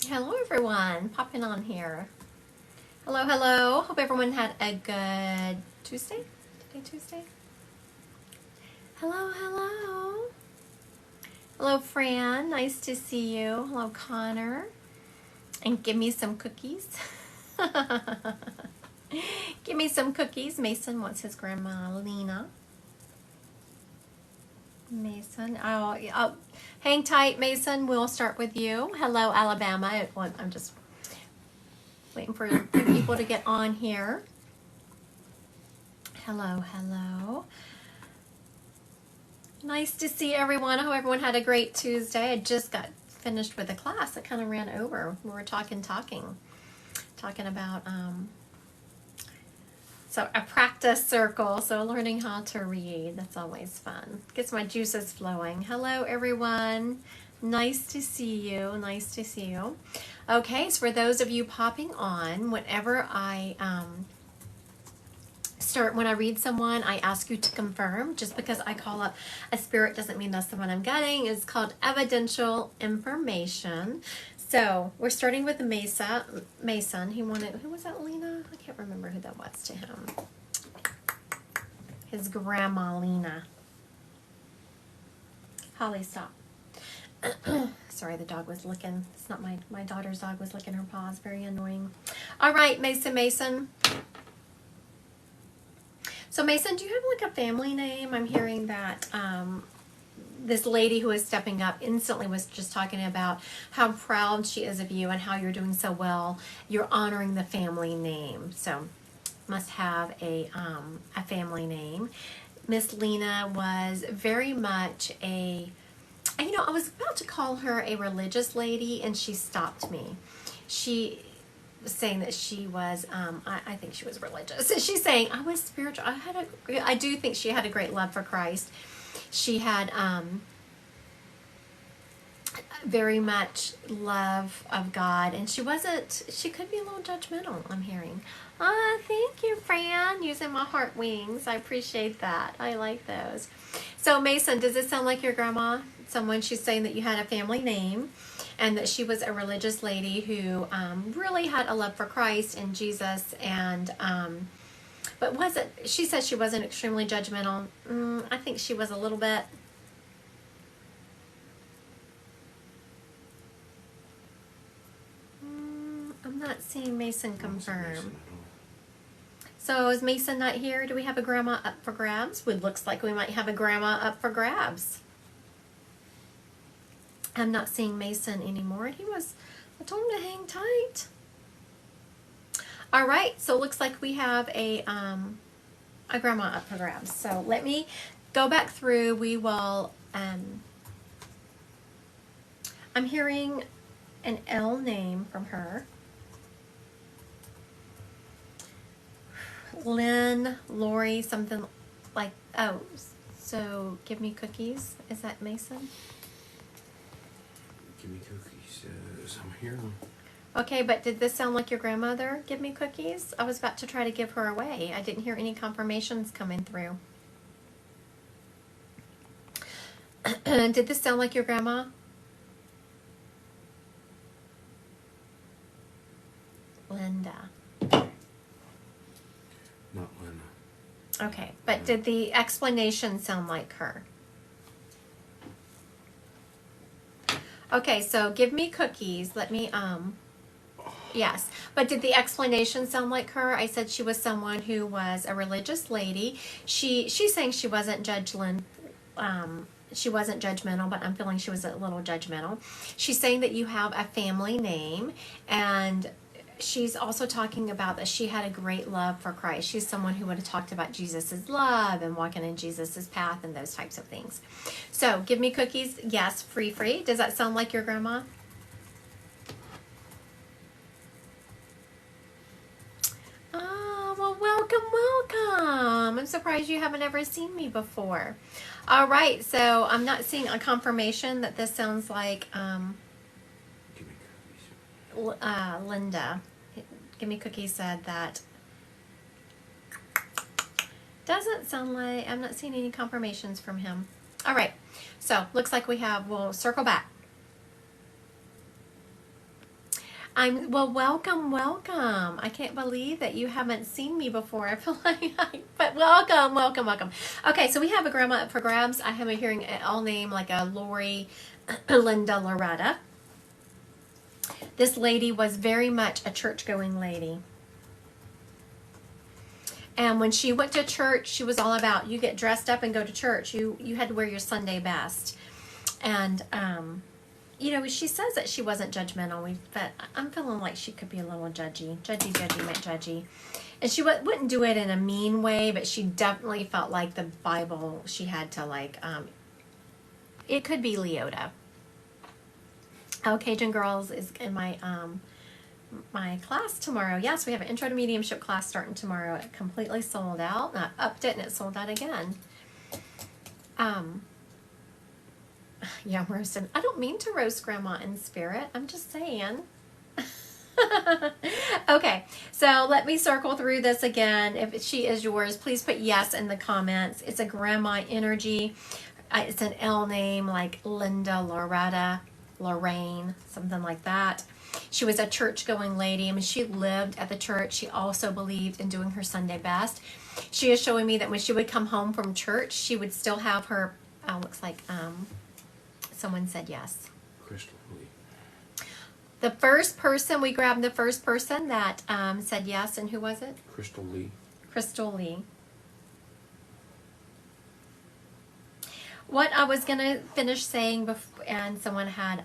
Hello everyone, popping on here. Hello, hello. Hope everyone had a good Tuesday. Today Tuesday. Hello, hello. Hello Fran, nice to see you. Hello Connor. And give me some cookies. Give me some cookies. Mason wants his grandma Lena. Mason, oh, hang tight, Mason. We'll start with you. Hello, Alabama. I'm just waiting for people to get on here. Hello, hello. Nice to see everyone. I hope everyone had a great Tuesday. I just got finished with a class that kind of ran over. We were talking about so a practice circle, so learning how to read. That's always fun. Gets my juices flowing. Hello, everyone. Nice to see you. Nice to see you. Okay, so for those of you popping on, whenever I when I read someone, I ask you to confirm. Just because I call up a spirit doesn't mean that's the one I'm getting. It's called evidential information. So we're starting with Mason. Who was that, Lena? I can't remember who that was to him. His grandma, Lena. Holly, stop. Sorry, the dog was licking. It's not my daughter's dog was licking her paws. Very annoying. All right, Mason. So Mason, do you have like a family name? I'm hearing that this lady who is stepping up instantly was just talking about how proud she is of you and how you're doing so well. You're honoring the family name. So must have a family name. Miss Lena was very much I was about to call her a religious lady, and she stopped me. She was saying that she was, I think she was religious. She's saying, I was spiritual. I do think she had a great love for Christ. She had very much love of God, and she could be a little judgmental, I'm hearing. Thank you, Fran, using my heart wings. I appreciate that. I like those. So, Mason, does this sound like your grandma? She's saying that you had a family name and that she was a religious lady who really had a love for Christ and Jesus, and she said she wasn't extremely judgmental. I think she was a little bit. I'm not seeing Mason confirm. So is Mason not here? Do we have a grandma up for grabs? It looks like we might have a grandma up for grabs. I'm not seeing Mason anymore. I told him to hang tight. All right, so it looks like we have a grandma up for grabs. So let me go back through. We will, I'm hearing an L name from her. Lynn, Lori, something like, so give me cookies. Is that Mason? Give me cookies. I'm here. Okay, but did this sound like your grandmother? Give me cookies? I was about to try to give her away. I didn't hear any confirmations coming through. Did this sound like your grandma? Linda. Not Linda. Okay, but did the explanation sound like her? Okay, so give me cookies. Let me, yes. But did the explanation sound like her? I said she was someone who was a religious lady. She's saying she wasn't judgmental, but I'm feeling she was a little judgmental. She's saying that you have a family name, and she's also talking about that she had a great love for Christ. She's someone who would have talked about Jesus's love and walking in Jesus's path and those types of things. So, give me cookies. Yes, free. Does that sound like your grandma? Oh, well, welcome. I'm surprised you haven't ever seen me before. All right, so I'm not seeing a confirmation that this sounds like Give me cookies. Linda. Give me cookies said that. Doesn't sound like, I'm not seeing any confirmations from him. All right, so looks like we'll circle back. Welcome, welcome. I can't believe that you haven't seen me before. I feel but welcome, welcome, welcome. Okay, so we have a grandma up for grabs. I have a hearing all name like a Lori, Linda, Loretta. This lady was very much a church-going lady. And when she went to church, she was all about, you get dressed up and go to church. You had to wear your Sunday best. And, you know, she says that she wasn't judgmental, but I'm feeling like she could be a little judgy. Judgy. And she wouldn't do it in a mean way, but she definitely felt like the Bible, she had to like, it could be Leota. Oh, Cajun Girls is in my class tomorrow. Yes, we have an intro to mediumship class starting tomorrow. It completely sold out. I upped it and it sold out again. Yeah, I'm roasting. I don't mean to roast Grandma in spirit. I'm just saying. Okay, so let me circle through this again. If she is yours, please put yes in the comments. It's a grandma energy. It's an L name like Linda, Loretta, Lorraine, something like that. She was a church-going lady. I mean, she lived at the church. She also believed in doing her Sunday best. She is showing me that when she would come home from church, she would still have her, looks like someone said yes. Crystal Lee. The first person, we grabbed the first person that said yes, and who was it? Crystal Lee. Crystal Lee. What I was going to finish saying before, and someone had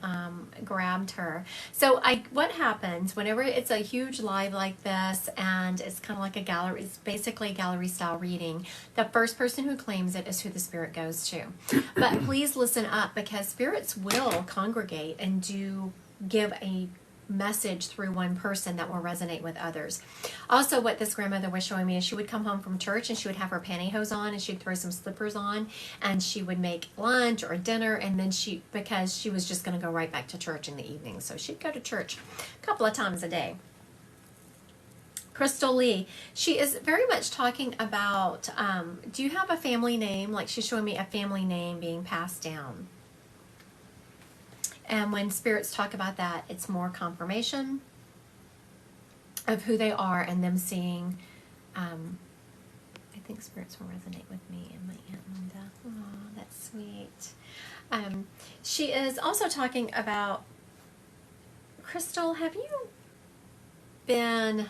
grabbed her. So what happens whenever it's a huge live like this and it's kind of like a gallery, it's basically a gallery style reading, the first person who claims it is who the spirit goes to. But please listen up, because spirits will congregate and do give a message through one person that will resonate with others. Also, what this grandmother was showing me is she would come home from church and she would have her pantyhose on and she'd throw some slippers on and she would make lunch or dinner, and then because she was just going to go right back to church in the evening, so she'd go to church a couple of times a day. Crystal Lee, she is very much talking about, do you have a family name? Like, she's showing me a family name being passed down. And when spirits talk about that, it's more confirmation of who they are and them seeing. I think spirits will resonate with me and my Aunt Linda. Oh, that's sweet. She is also talking about, Crystal, have you been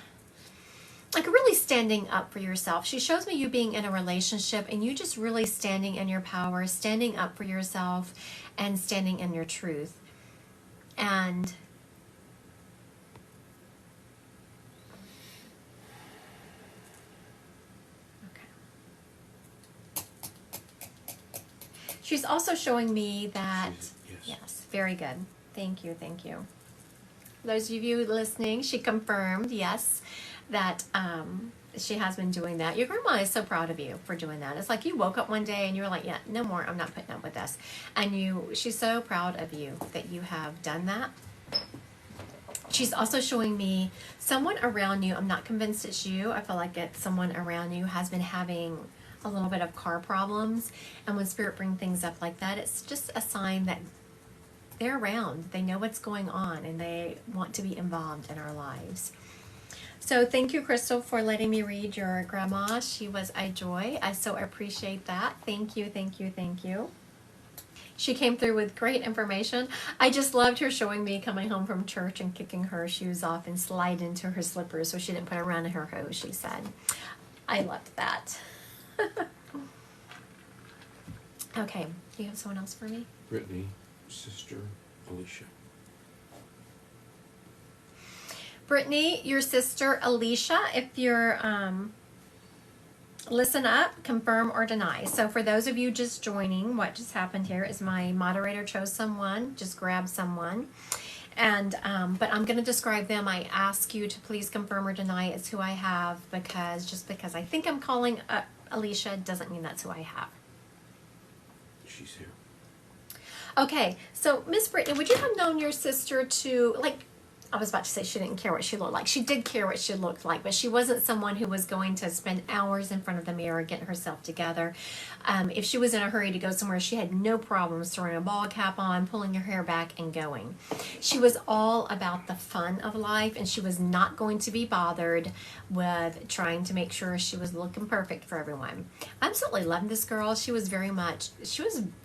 like really standing up for yourself? She shows me you being in a relationship and you just really standing in your power, standing up for yourself and standing in your truth. And okay. She's also showing me that, yes, very good. Thank you. Those of you listening, she confirmed, yes, that she has been doing that. Your grandma is so proud of you for doing that. It's like you woke up one day and you were like, yeah, no more, I'm not putting up with this. And she's so proud of you that you have done that. She's also showing me someone around you. I'm not convinced it's you. I feel like it's someone around you has been having a little bit of car problems. And when spirit brings things up like that, it's just a sign that they're around. They know what's going on and they want to be involved in our lives. So thank you, Crystal, for letting me read your grandma. She was a joy. I so appreciate that. Thank you. She came through with great information. I just loved her showing me coming home from church and kicking her shoes off and sliding into her slippers so she didn't put around her hose, she said. I loved that. Okay, do you have someone else for me? Brittany, sister Alicia. Brittany, your sister Alicia, if you're, listen up, confirm or deny. So for those of you just joining, what just happened here is my moderator chose someone, just grab someone. And, but I'm going to describe them. I ask you to please confirm or deny it's who I have, because just because I think I'm calling Alicia doesn't mean that's who I have. She's here. Okay, so Miss Brittany, would you have known your sister to, like, I was about to say she didn't care what she looked like. She did care what she looked like, but she wasn't someone who was going to spend hours in front of the mirror getting herself together. If she was in a hurry to go somewhere, she had no problems throwing a ball cap on, pulling her hair back, and going. She was all about the fun of life, and she was not going to be bothered with trying to make sure she was looking perfect for everyone. I absolutely loved this girl. She was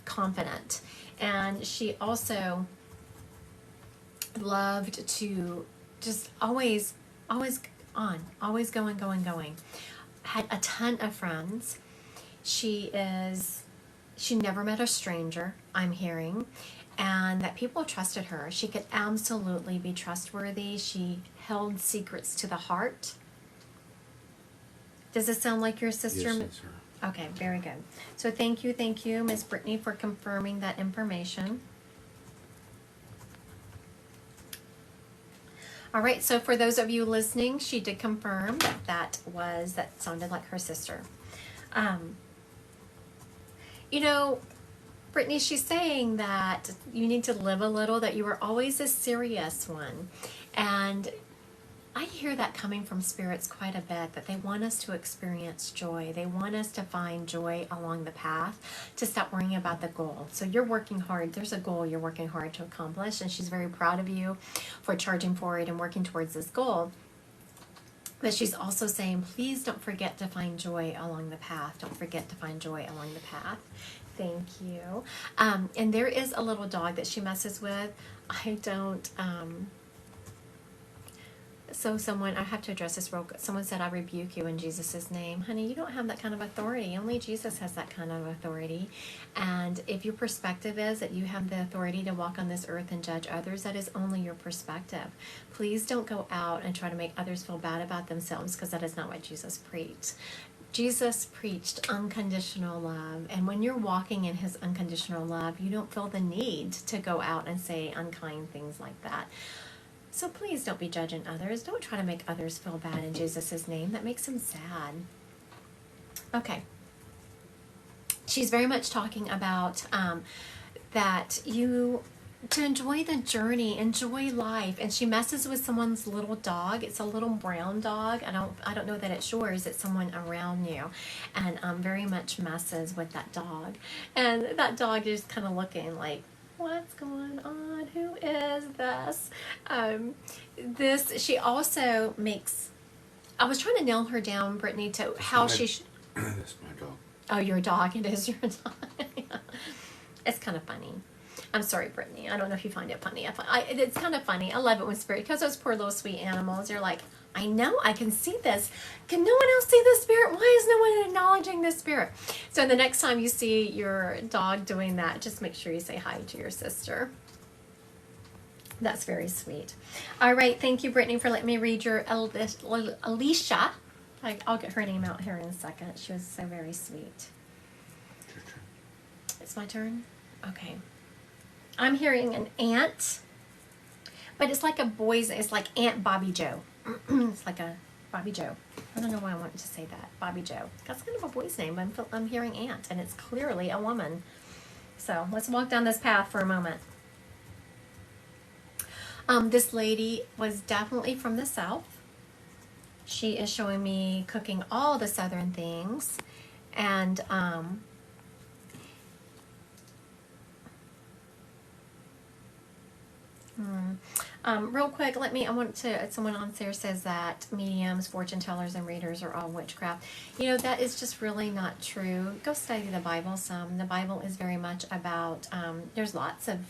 confident, and she also loved to just always going. Had a ton of friends. She never met a stranger, I'm hearing, and that people trusted her. She could absolutely be trustworthy. She held secrets to the heart. Does this sound like your sister? Yes, that's her. Okay, very good. So thank you, Miss Brittany, for confirming that information. All right, so for those of you listening, she did confirm that sounded like her sister. Brittany, she's saying that you need to live a little, that you were always a serious one. And I hear that coming from spirits quite a bit, that they want us to experience joy. They want us to find joy along the path, to stop worrying about the goal. So you're working hard. There's a goal you're working hard to accomplish, and she's very proud of you for charging forward and working towards this goal. But she's also saying, please don't forget to find joy along the path. Don't forget to find joy along the path. Thank you. And there is a little dog that she messes with. I have to address this real quick. Someone said, I rebuke you in Jesus' name. Honey, you don't have that kind of authority. Only Jesus has that kind of authority. And if your perspective is that you have the authority to walk on this earth and judge others, that is only your perspective. Please don't go out and try to make others feel bad about themselves, because that is not what Jesus preached. Jesus preached unconditional love, and when you're walking in his unconditional love, you don't feel the need to go out and say unkind things like that. So please don't be judging others. Don't try to make others feel bad in Jesus' name. That makes him sad. Okay. She's very much talking about that to enjoy the journey, enjoy life. And she messes with someone's little dog. It's a little brown dog. I don't know that it's yours. It's someone around you, and very much messes with that dog. And that dog is kind of looking like, what's going on? Who is this? She also makes, I was trying to nail her down, Brittany, to how she... That's my dog. Oh, your dog. It is your dog. It's kind of funny. I'm sorry, Brittany. I don't know if you find it funny. It's kind of funny. I love it when spirit, because those poor little sweet animals, they're like, I know, I can see this. Can no one else see this spirit? Why is no one acknowledging this spirit? So the next time you see your dog doing that, just make sure you say hi to your sister. That's very sweet. All right, thank you, Brittany, for letting me read your Alicia. I'll get her name out here in a second. She was so very sweet. Your turn. It's my turn? Okay. I'm hearing an aunt, but it's like it's like Aunt Bobby Joe. It's like a Bobby Joe. I don't know why I wanted to say that. Bobby Joe. That's kind of a boy's name, but I'm hearing aunt, and it's clearly a woman. So let's walk down this path for a moment. This lady was definitely from the South. She is showing me cooking all the Southern things, and real quick, someone on there says that mediums, fortune tellers, and readers are all witchcraft. That is just really not true. Go study the Bible some. The Bible is very much about, there's lots of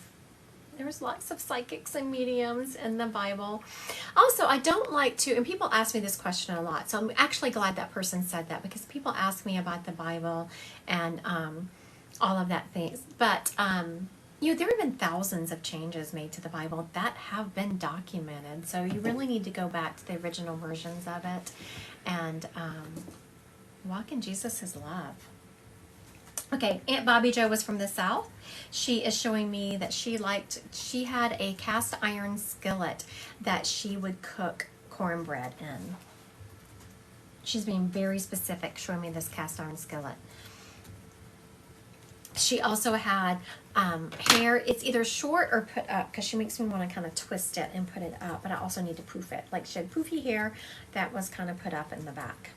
psychics and mediums in the Bible. Also, I don't like to, and people ask me this question a lot, so I'm actually glad that person said that, because people ask me about the Bible and all of that things. But, there have been thousands of changes made to the Bible that have been documented. So you really need to go back to the original versions of it and walk in Jesus' love. Okay, Aunt Bobby Joe was from the South. She is showing me that she had a cast iron skillet that she would cook cornbread in. She's being very specific, showing me this cast iron skillet. She also had hair. It's either short or put up because she makes me want to kind of twist it and put it up, but I also need to poof it. Like she had poofy hair that was kind of put up in the back.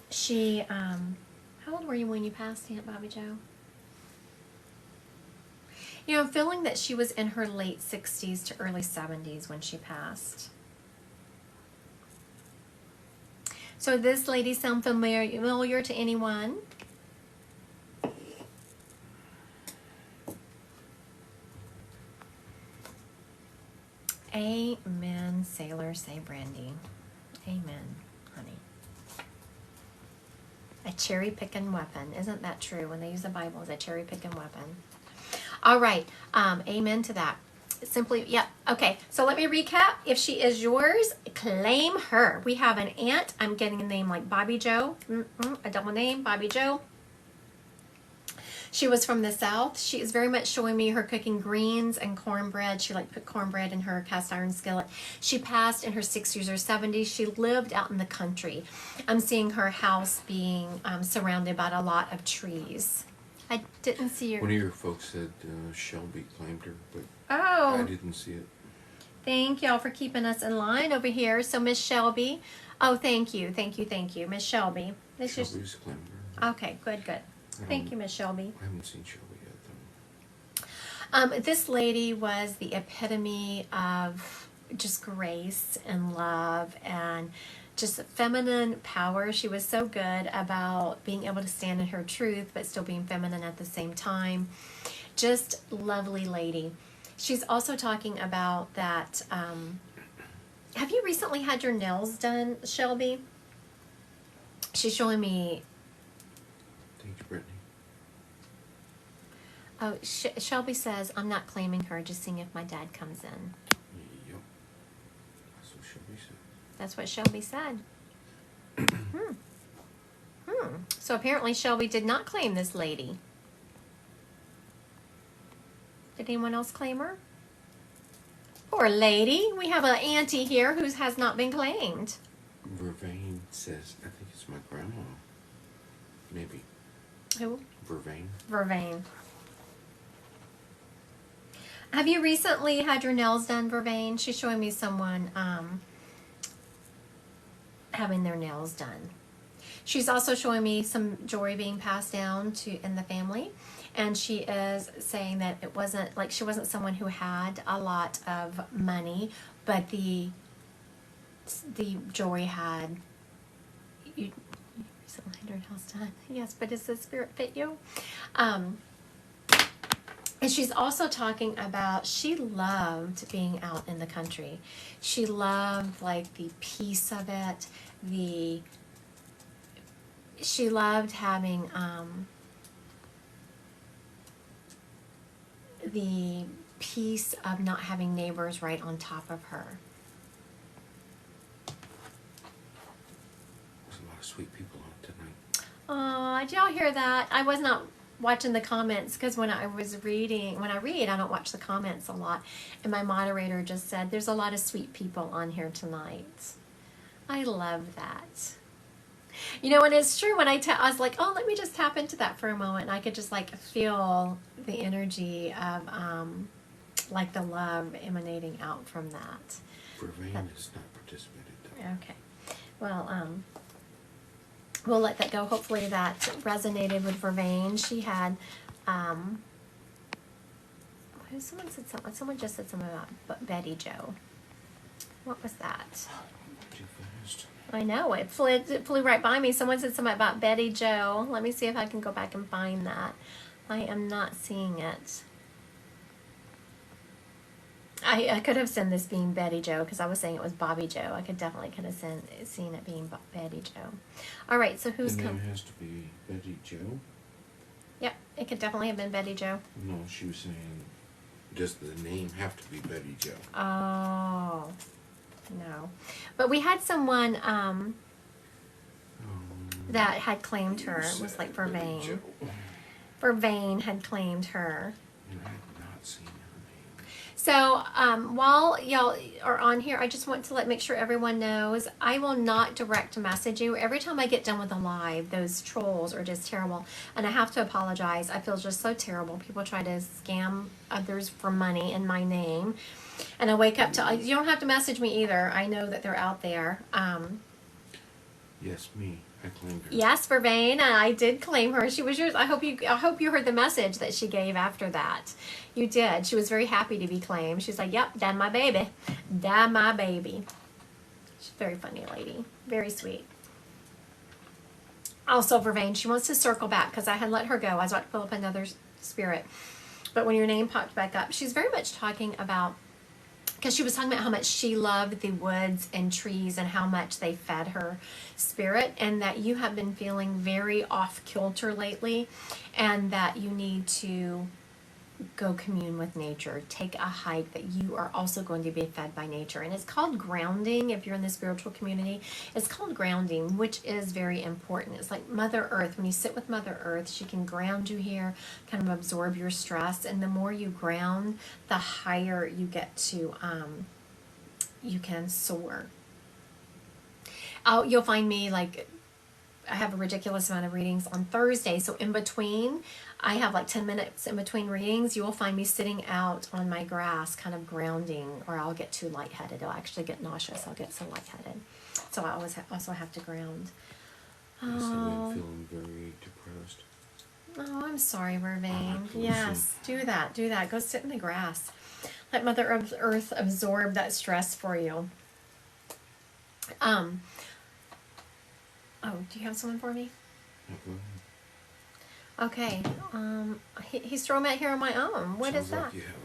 She, how old were you when you passed, Aunt Bobby Joe? You know, I'm feeling that she was in her late 60s to early 70s when she passed. So this lady sound familiar to anyone? Amen, sailor, say Brandy. Amen, honey. A cherry picking weapon. Isn't that true? When they use the Bible as a cherry picking weapon. All right. Amen to that. Simply, yeah. Okay. So let me recap. If she is yours, claim her. We have an aunt. I'm getting a name like Bobby Joe. A double name, Bobby Joe. She was from the South. She is very much showing me her cooking greens and cornbread. She put cornbread in her cast iron skillet. She passed in her 60s or 70s. She lived out in the country. I'm seeing her house being surrounded by a lot of trees. I didn't see her. One of your folks said Shelby claimed her, but Oh, I didn't see it. thank y'all for keeping us in line over here. So Miss Shelby. Oh, thank you. Miss Shelby. This is Shelby's claimed her. okay, good. Thank you, Miss Shelby. I haven't seen Shelby yet, though. This lady was the epitome of just grace and love and just feminine power. She was so good about being able to stand in her truth, but still being feminine at the same time. Just lovely lady. She's also talking about that. Have you recently had your nails done, Shelby? She's showing me. Thanks, Brittany. Oh, Shelby says, I'm not claiming her, just seeing if my dad comes in. Yep. That's what Shelby said. That's what Shelby said. So apparently Shelby did not claim this lady. Did anyone else claim her? Poor lady. We have an auntie here who has not been claimed. Vervain says, I think it's my grandma. Maybe. Who? Vervain. Vervain. Have you recently had your nails done, Vervain? She's showing me someone having their nails done. She's also showing me some jewelry being passed down in the family, and she is saying that it wasn't like she wasn't someone who had a lot of money, but the jewelry had you recently had your nails done. Yes, but does the spirit fit you? And she's also talking about she loved being out in the country. She loved like the peace of it. She loved having the peace of not having neighbors right on top of her. There's a lot of sweet people on tonight. Oh, did y'all hear that? I was not watching the comments because when I read, I don't watch the comments a lot. And my moderator just said, there's a lot of sweet people on here tonight. I love that. You know, and it's true when I was like, oh, let me just tap into that for a moment. And I could just like feel the energy of like the love emanating out from that. Vervain has not participated, though. Okay. Well, we'll let that go. Hopefully that resonated with Vervain. She had, someone said something. Someone just said something about Betty Joe. What was that? Too fast. I know, it flew right by me. Someone said something about Betty Joe. Let me see if I can go back and find that. I am not seeing it. I could have seen this being Betty Joe because I was saying it was Bobby Joe. I could have seen it being Betty Joe. All right, so who's the name coming? has to be Betty Joe? Yep, it could definitely have been Betty Joe. No, she was saying, does the name have to be Betty Joe? Oh, no. But we had someone that had claimed her. It was like Vervain. Vervain had claimed her. And I have not seen her name. So while y'all are on here, I just want to make sure everyone knows I will not direct message you. Every time I get done with a live, those trolls are just terrible. And I have to apologize. I feel just so terrible. People try to scam others for money in my name. And I wake up to, you don't have to message me either. I know that they're out there. Yes, me. I claimed her. Yes, Vervain, I did claim her. She was yours. I hope you heard the message that she gave after that. You did. She was very happy to be claimed. She's like, "Yep, that's my baby. That's my baby." She's a very funny lady. Very sweet. Also, Vervain, she wants to circle back because I had let her go. I was about to pull up another spirit. But when your name popped back up, she's very much talking about, because she was talking about how much she loved the woods and trees and how much they fed her spirit, and that you have been feeling very off kilter lately, and that you need to go commune with nature, take a hike, that you are also going to be fed by nature. And it's called grounding. If you're in the spiritual community, it's called grounding, which is very important. It's like Mother Earth. When you sit with Mother Earth, she can ground you here, kind of absorb your stress, and the more you ground, the higher you get to, you can soar. You'll find me, like, I have a ridiculous amount of readings on Thursday, so in between, I have like 10 minutes in between readings. You will find me sitting out on my grass, kind of grounding, or I'll get too lightheaded. I'll actually get nauseous. I'll get so lightheaded. So I always also have to ground. Yes, I'm feeling very depressed. Oh, I'm sorry, Vervain. Listen. Yes, do that. Do that. Go sit in the grass. Let Mother Earth absorb that stress for you. Oh, do you have someone for me? Yeah, go ahead. Okay. He's throwing me out here on my own. What is that? Sounds like you have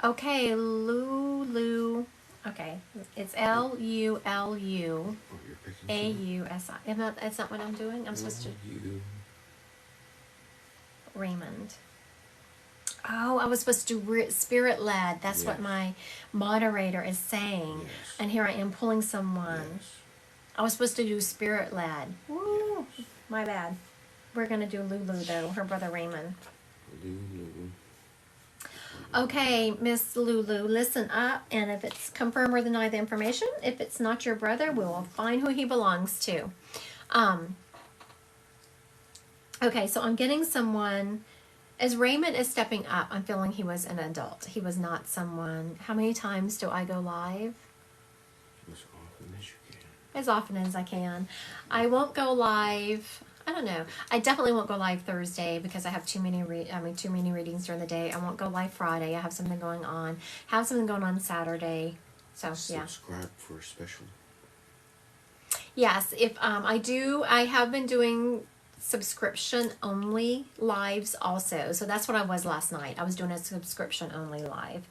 a lot. Okay, Lulu. Okay, it's Lulu Oh, you're picking Ausi. That's not what I'm doing. I'm supposed to. You. Raymond. Oh, I was supposed to do spirit led. That's what Yes. my moderator is saying. Yes. And here I am pulling someone. Yes. I was supposed to do spirit led. Woo! Yes. My bad. We're gonna do Lulu though. Her brother Raymond. Lulu. Okay, Miss Lulu, listen up, and if it's confirm or deny the information, if it's not your brother, we will find who he belongs to. Okay, so I'm getting someone, as Raymond is stepping up, I'm feeling he was an adult. He was not someone, how many times do I go live? As often as you can. As often as I can. I won't go live. I don't know. I definitely won't go live Thursday because I have too many readings during the day. I won't go live Friday. I have something going on. Have something going on Saturday. So yeah. Subscribe for a special. Yes, if I have been doing subscription only lives also. So that's what I was last night. I was doing a subscription only live.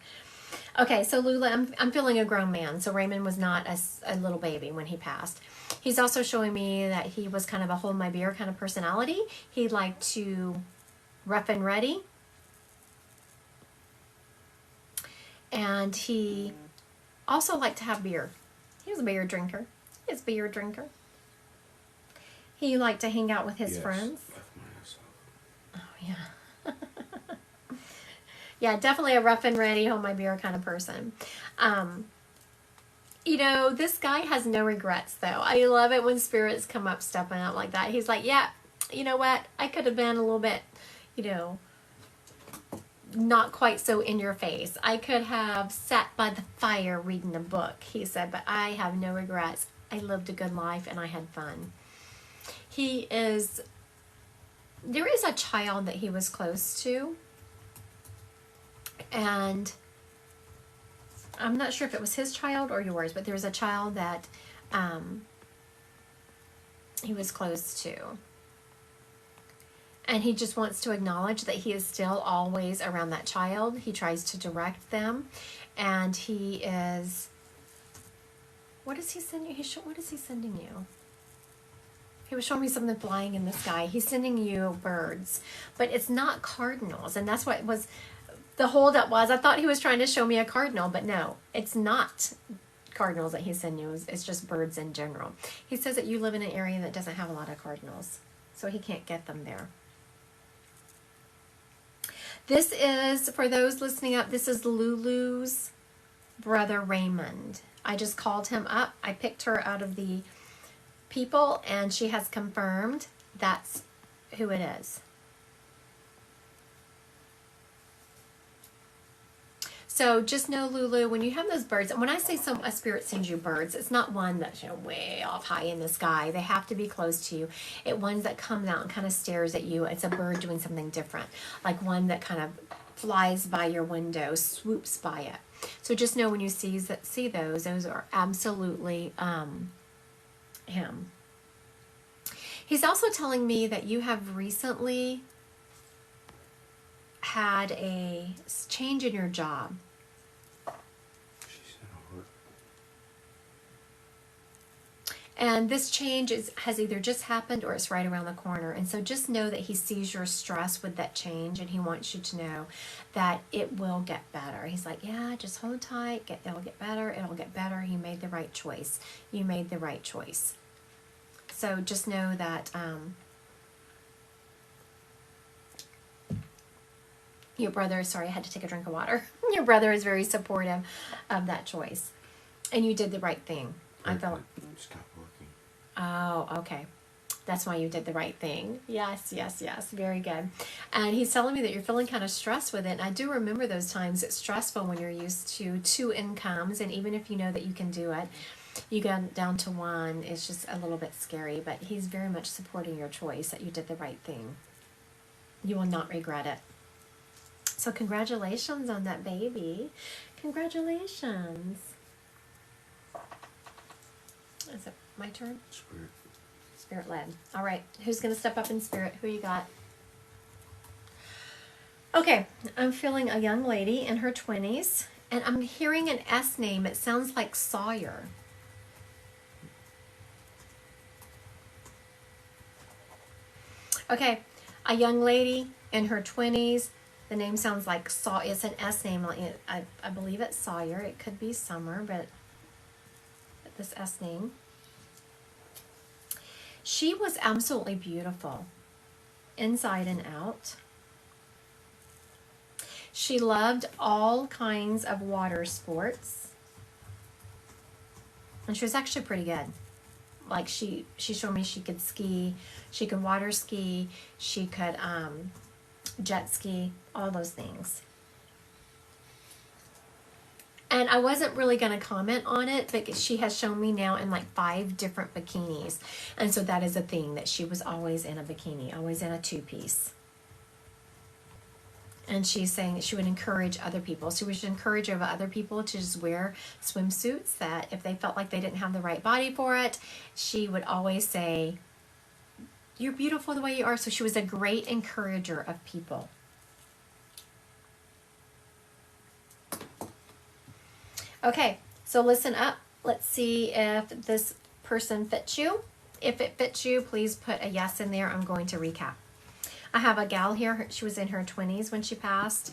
Okay, so Lula, I'm feeling a grown man. So Raymond was not a little baby when he passed. He's also showing me that he was kind of a hold my beer kind of personality. He liked to rough and ready. And he also liked to have beer. He was a beer drinker. He was a beer drinker. He liked to hang out with his friends. Left my ass off. Oh, yeah. Yeah, definitely a rough and ready, hold my beer kind of person. You know, this guy has no regrets, though. I love it when spirits come up stepping out like that. He's like, yeah, you know what? I could have been a little bit, you know, not quite so in your face. I could have sat by the fire reading a book, he said, but I have no regrets. I lived a good life and I had fun. There is a child that he was close to. And I'm not sure if it was his child or yours, but there was a child that he was close to. And he just wants to acknowledge that he is still always around that child. He tries to direct them. And he is... What is he sending you? What is he sending you? He was showing me something flying in the sky. He's sending you birds. But it's not cardinals. And that's what was... The holdup was, I thought he was trying to show me a cardinal, but no, it's not cardinals that he's sending you. It's just birds in general. He says that you live in an area that doesn't have a lot of cardinals, so he can't get them there. This is, for those listening up, this is Lulu's brother Raymond. I just called him up. I picked her out of the people, and she has confirmed that's who it is. So just know, Lulu, when you have those birds, and when I say a spirit sends you birds, it's not one that's way off high in the sky. They have to be close to you. It's ones that comes out and kind of stares at you. It's a bird doing something different, like one that kind of flies by your window, swoops by it. So just know when you see those are absolutely him. He's also telling me that you have recently had a change in your job. And this change has either just happened or it's right around the corner. And so just know that he sees your stress with that change, and he wants you to know that it will get better. He's like, yeah, just hold tight. It'll get better. It'll get better. You made the right choice. You made the right choice. So just know that your brother, sorry, I had to take a drink of water. Your brother is very supportive of that choice. And you did the right thing. I felt. Stop working. Oh, okay. That's why you did the right thing. Yes. Very good. And he's telling me that you're feeling kind of stressed with it. And I do remember those times. It's stressful when you're used to 2 incomes. And even if you know that you can do it, you go down to 1. It's just a little bit scary. But he's very much supporting your choice that you did the right thing. You will not regret it. So congratulations on that baby. Congratulations. Is it my turn? Spirit. Spirit led. All right. Who's going to step up in spirit? Who you got? Okay. I'm feeling a young lady in her 20s, and I'm hearing an S name. It sounds like Sawyer. Okay. A young lady in her 20s. The name sounds like it's an S name. I believe it's Sawyer. It could be Summer, but this S name. She was absolutely beautiful, inside and out. She loved all kinds of water sports. And she was actually pretty good. Like she showed me she could ski, she could water ski, she could jet ski, all those things. And I wasn't really going to comment on it, but she has shown me now in like 5 different bikinis. And so that is a thing, that she was always in a bikini, always in a 2-piece. And she's saying that she would encourage other people. So we should encourage other people to just wear swimsuits, that if they felt like they didn't have the right body for it, she would always say, you're beautiful the way you are. So she was a great encourager of people. Okay, so listen up. Let's see if this person fits you. If it fits you, please put a yes in there. I'm going to recap. I have a gal here. She was in her 20s when she passed.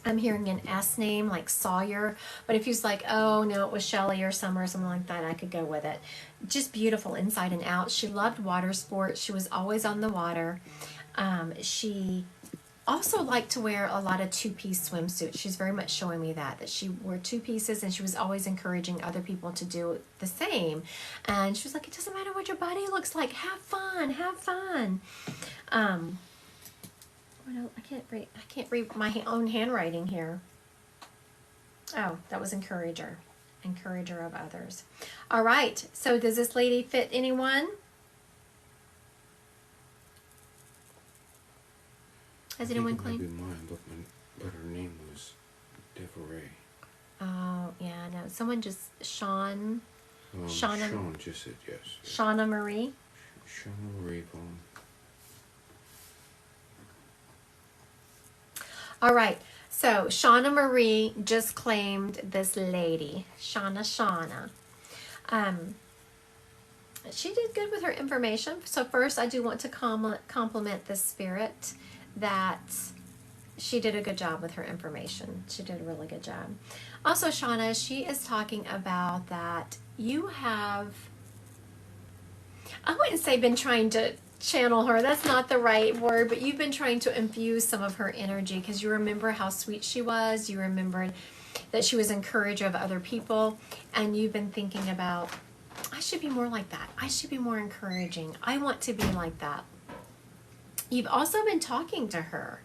I'm hearing an S name like Sawyer. But if he's like, oh, no, it was Shelly or Summer or something like that, I could go with it. Just beautiful inside and out. She loved water sports. She was always on the water. She also liked to wear a lot of 2-piece swimsuits. She's very much showing me that she wore 2 pieces, and she was always encouraging other people to do the same. And she was like, it doesn't matter what your body looks like. Have fun. Have fun. I can't read my own handwriting here. Oh, that was encourager. Encourager of others. All right. So does this lady fit anyone? Has anyone claimed? Maybe mine, but her name was Deveray. Oh, yeah, no. Someone just, Shauna Sean just said yes. Shauna Marie. Shauna Marie Vaughn. All right. So Shauna Marie just claimed this lady, Shauna. She did good with her information. So first, I do want to compliment this spirit that she did a good job with her information. She did a really good job. Also, Shauna, she is talking about that you have, I wouldn't say been trying to channel her. That's not the right word, but you've been trying to infuse some of her energy because you remember how sweet she was. You remembered that she was encourager of other people, and you've been thinking about, I should be more like that. I should be more encouraging. I want to be like that. You've also been talking to her.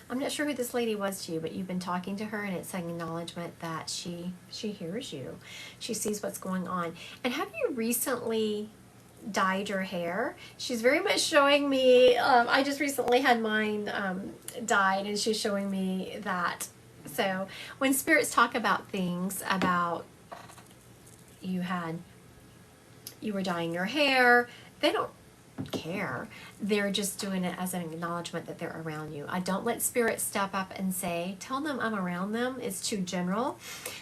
I'm not sure who this lady was to you, but you've been talking to her, and it's an acknowledgement that she hears you. She sees what's going on. And have you recently dyed your hair? She's very much showing me, I just recently had mine dyed, and she's showing me that. So when spirits talk about things, about you were dyeing your hair, they don't care. They're just doing it as an acknowledgement that they're around you. I don't let spirits step up and say, tell them I'm around them. It's too general.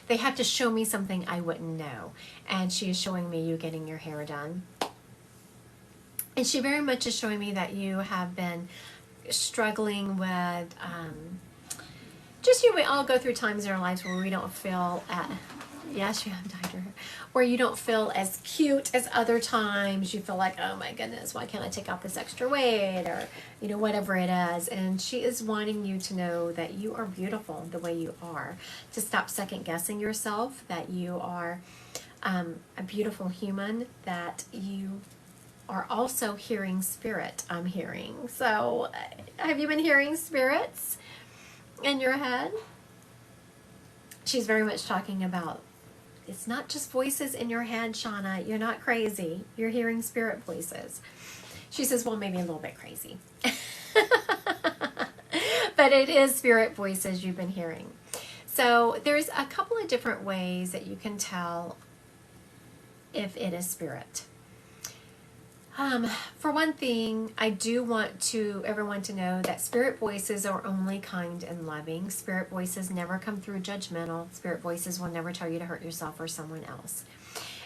They have to show me something I wouldn't know. And she is showing me you getting your hair done. And she very much is showing me that you have been struggling with, we all go through times in our lives where we don't feel yes, you have dyed your hair, where you don't feel as cute as other times. You feel like, oh my goodness, why can't I take off this extra weight, or whatever it is. And she is wanting you to know that you are beautiful the way you are, to stop second guessing yourself, that you are a beautiful human, that you are also hearing spirit. I'm hearing. So have you been hearing spirits in your head? She's very much talking about, it's not just voices in your head, Shauna. You're not crazy. You're hearing spirit voices. She says, well, maybe a little bit crazy. But it is spirit voices you've been hearing. So there's a couple of different ways that you can tell if it is spirit. For one thing, I do want everyone to know that spirit voices are only kind and loving. Spirit voices never come through judgmental. Spirit voices will never tell you to hurt yourself or someone else.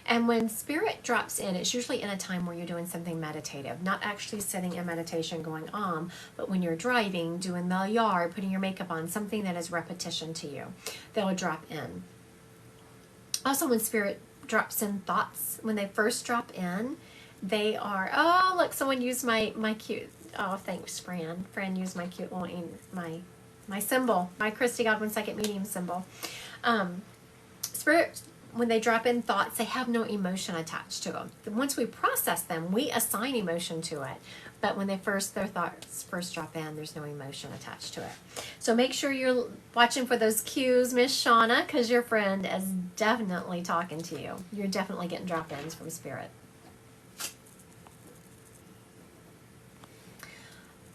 And when spirit drops in, it's usually in a time where you're doing something meditative, not actually sitting in meditation going on, but when you're driving, doing the yard, putting your makeup on, something that is repetition to you, they'll drop in. Also, when spirit drops in thoughts, when they first drop in, they are, oh, look, someone used my cute, oh, thanks, Fran. Fran used my cute little, my symbol, my Christy Godwin Second Medium symbol. Spirit, when they drop in thoughts, they have no emotion attached to them. Once we process them, we assign emotion to it. But when their thoughts first drop in, there's no emotion attached to it. So make sure you're watching for those cues, Miss Shauna, because your friend is definitely talking to you. You're definitely getting drop-ins from spirit.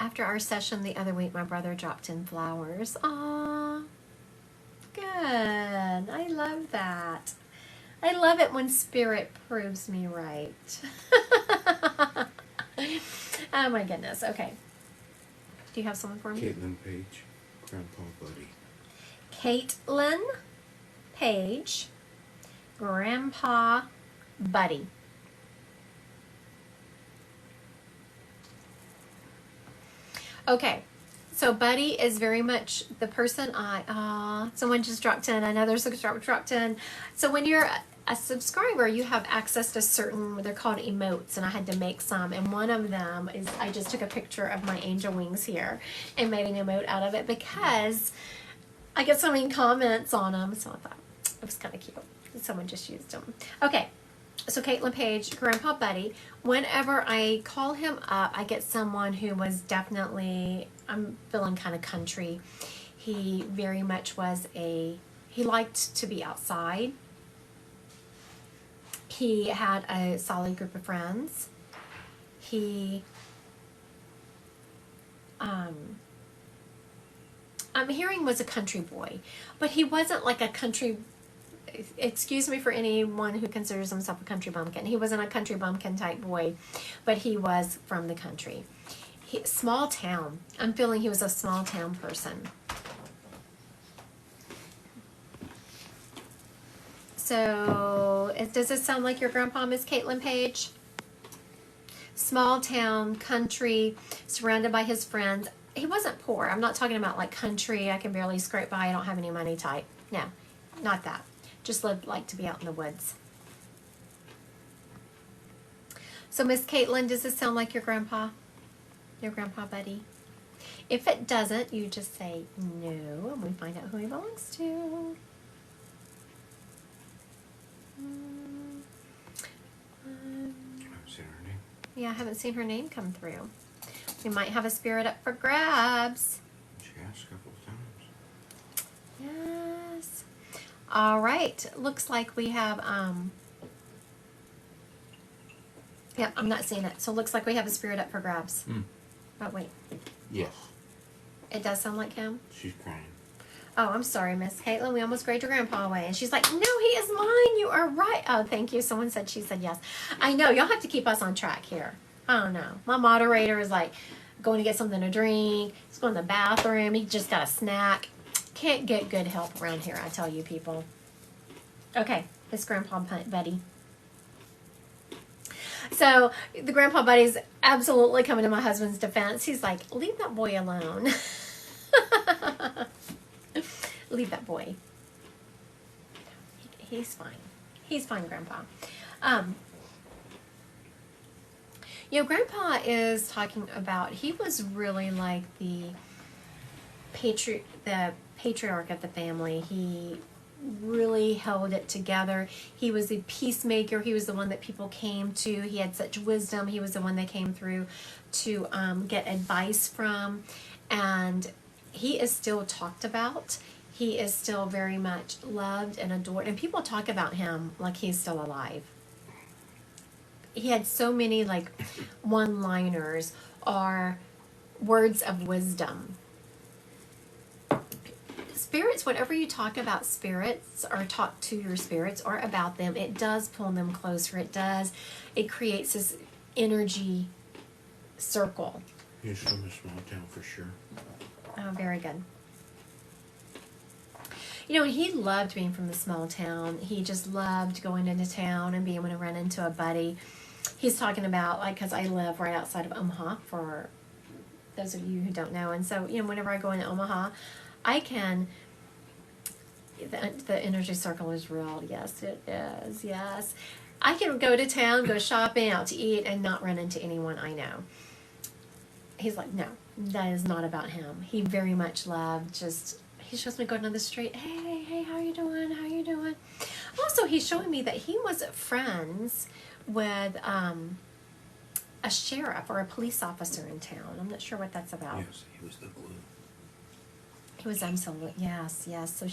After our session the other week, my brother dropped in flowers. Aww. Good. I love that. I love it when spirit proves me right. Oh my goodness. Okay. Do you have someone for me? Caitlin Page, Grandpa Buddy. Caitlin Page, Grandpa Buddy. Okay, so Buddy is very much the person someone just dropped in. Another subscriber dropped in. So when you're a subscriber, you have access to certain, they're called emotes, and I had to make some. And one of them is, I just took a picture of my angel wings here and made an emote out of it because I get so many comments on them. So I thought it was kind of cute. Someone just used them. Okay. So Caitlin Page, Grandpa Buddy, whenever I call him up, I get someone who was definitely, I'm feeling kind of country. He very much was he liked to be outside. He had a solid group of friends. I'm hearing was a country boy, but he wasn't like a country, excuse me for anyone who considers himself a country bumpkin. He wasn't a country bumpkin type boy, but he was from the country. Small town. I'm feeling he was a small town person. So, does this sound like your grandpa, Miss Caitlin Page? Small town, country, surrounded by his friends. He wasn't poor. I'm not talking about like country, I can barely scrape by, I don't have any money type. No, not that. Just like to be out in the woods. So, Miss Caitlin, does this sound like your grandpa? Your grandpa buddy? If it doesn't, you just say no, and we find out who he belongs to. I've seen her name. Yeah, I haven't seen her name come through. We might have a spirit up for grabs. She asked a couple of times. Yes. All right. Looks like we have, yeah, I'm not seeing it. So it looks like we have a spirit up for grabs. Oh, wait. Yes. It does sound like him? She's crying. Oh, I'm sorry, Miss Caitlin. We almost grade your grandpa away. And she's like, no, he is mine. You are right. Oh, thank you. Someone said she said yes. I know. Y'all have to keep us on track here. I don't know. My moderator is like going to get something to drink. He's going to the bathroom. He just got a snack. Can't get good help around here, I tell you people. Okay, this grandpa buddy. So the grandpa buddy's absolutely coming to my husband's defense. He's like, leave that boy alone. Leave that boy. He's fine. He's fine, Grandpa. Grandpa is talking about, he was really like the patriarch of the family. He really held it together. He was a peacemaker. He was the one that people came to. He had such wisdom. He was the one they came through to get advice from. And he is still talked about. He is still very much loved and adored. And people talk about him like he's still alive. He had so many like one-liners or words of wisdom. Spirits, whatever you talk about spirits or talk to your spirits or about them, it does pull them closer. It creates this energy circle. He's from a small town for sure. Oh, very good. He loved being from the small town. He just loved going into town and being able to run into a buddy. He's talking about, like, because I live right outside of Omaha, for those of you who don't know. And so, whenever I go into Omaha, I can, the energy circle is real. Yes, it is. Yes. I can go to town, go shopping, out to eat, and not run into anyone I know. He's like, no, that is not about him. He very much loved he's just me going down the street. Hey, how you doing? How you doing? Also, he's showing me that he was friends with a sheriff or a police officer in town. I'm not sure what that's about. Yes, he was the glue. He was absolutely, yes. So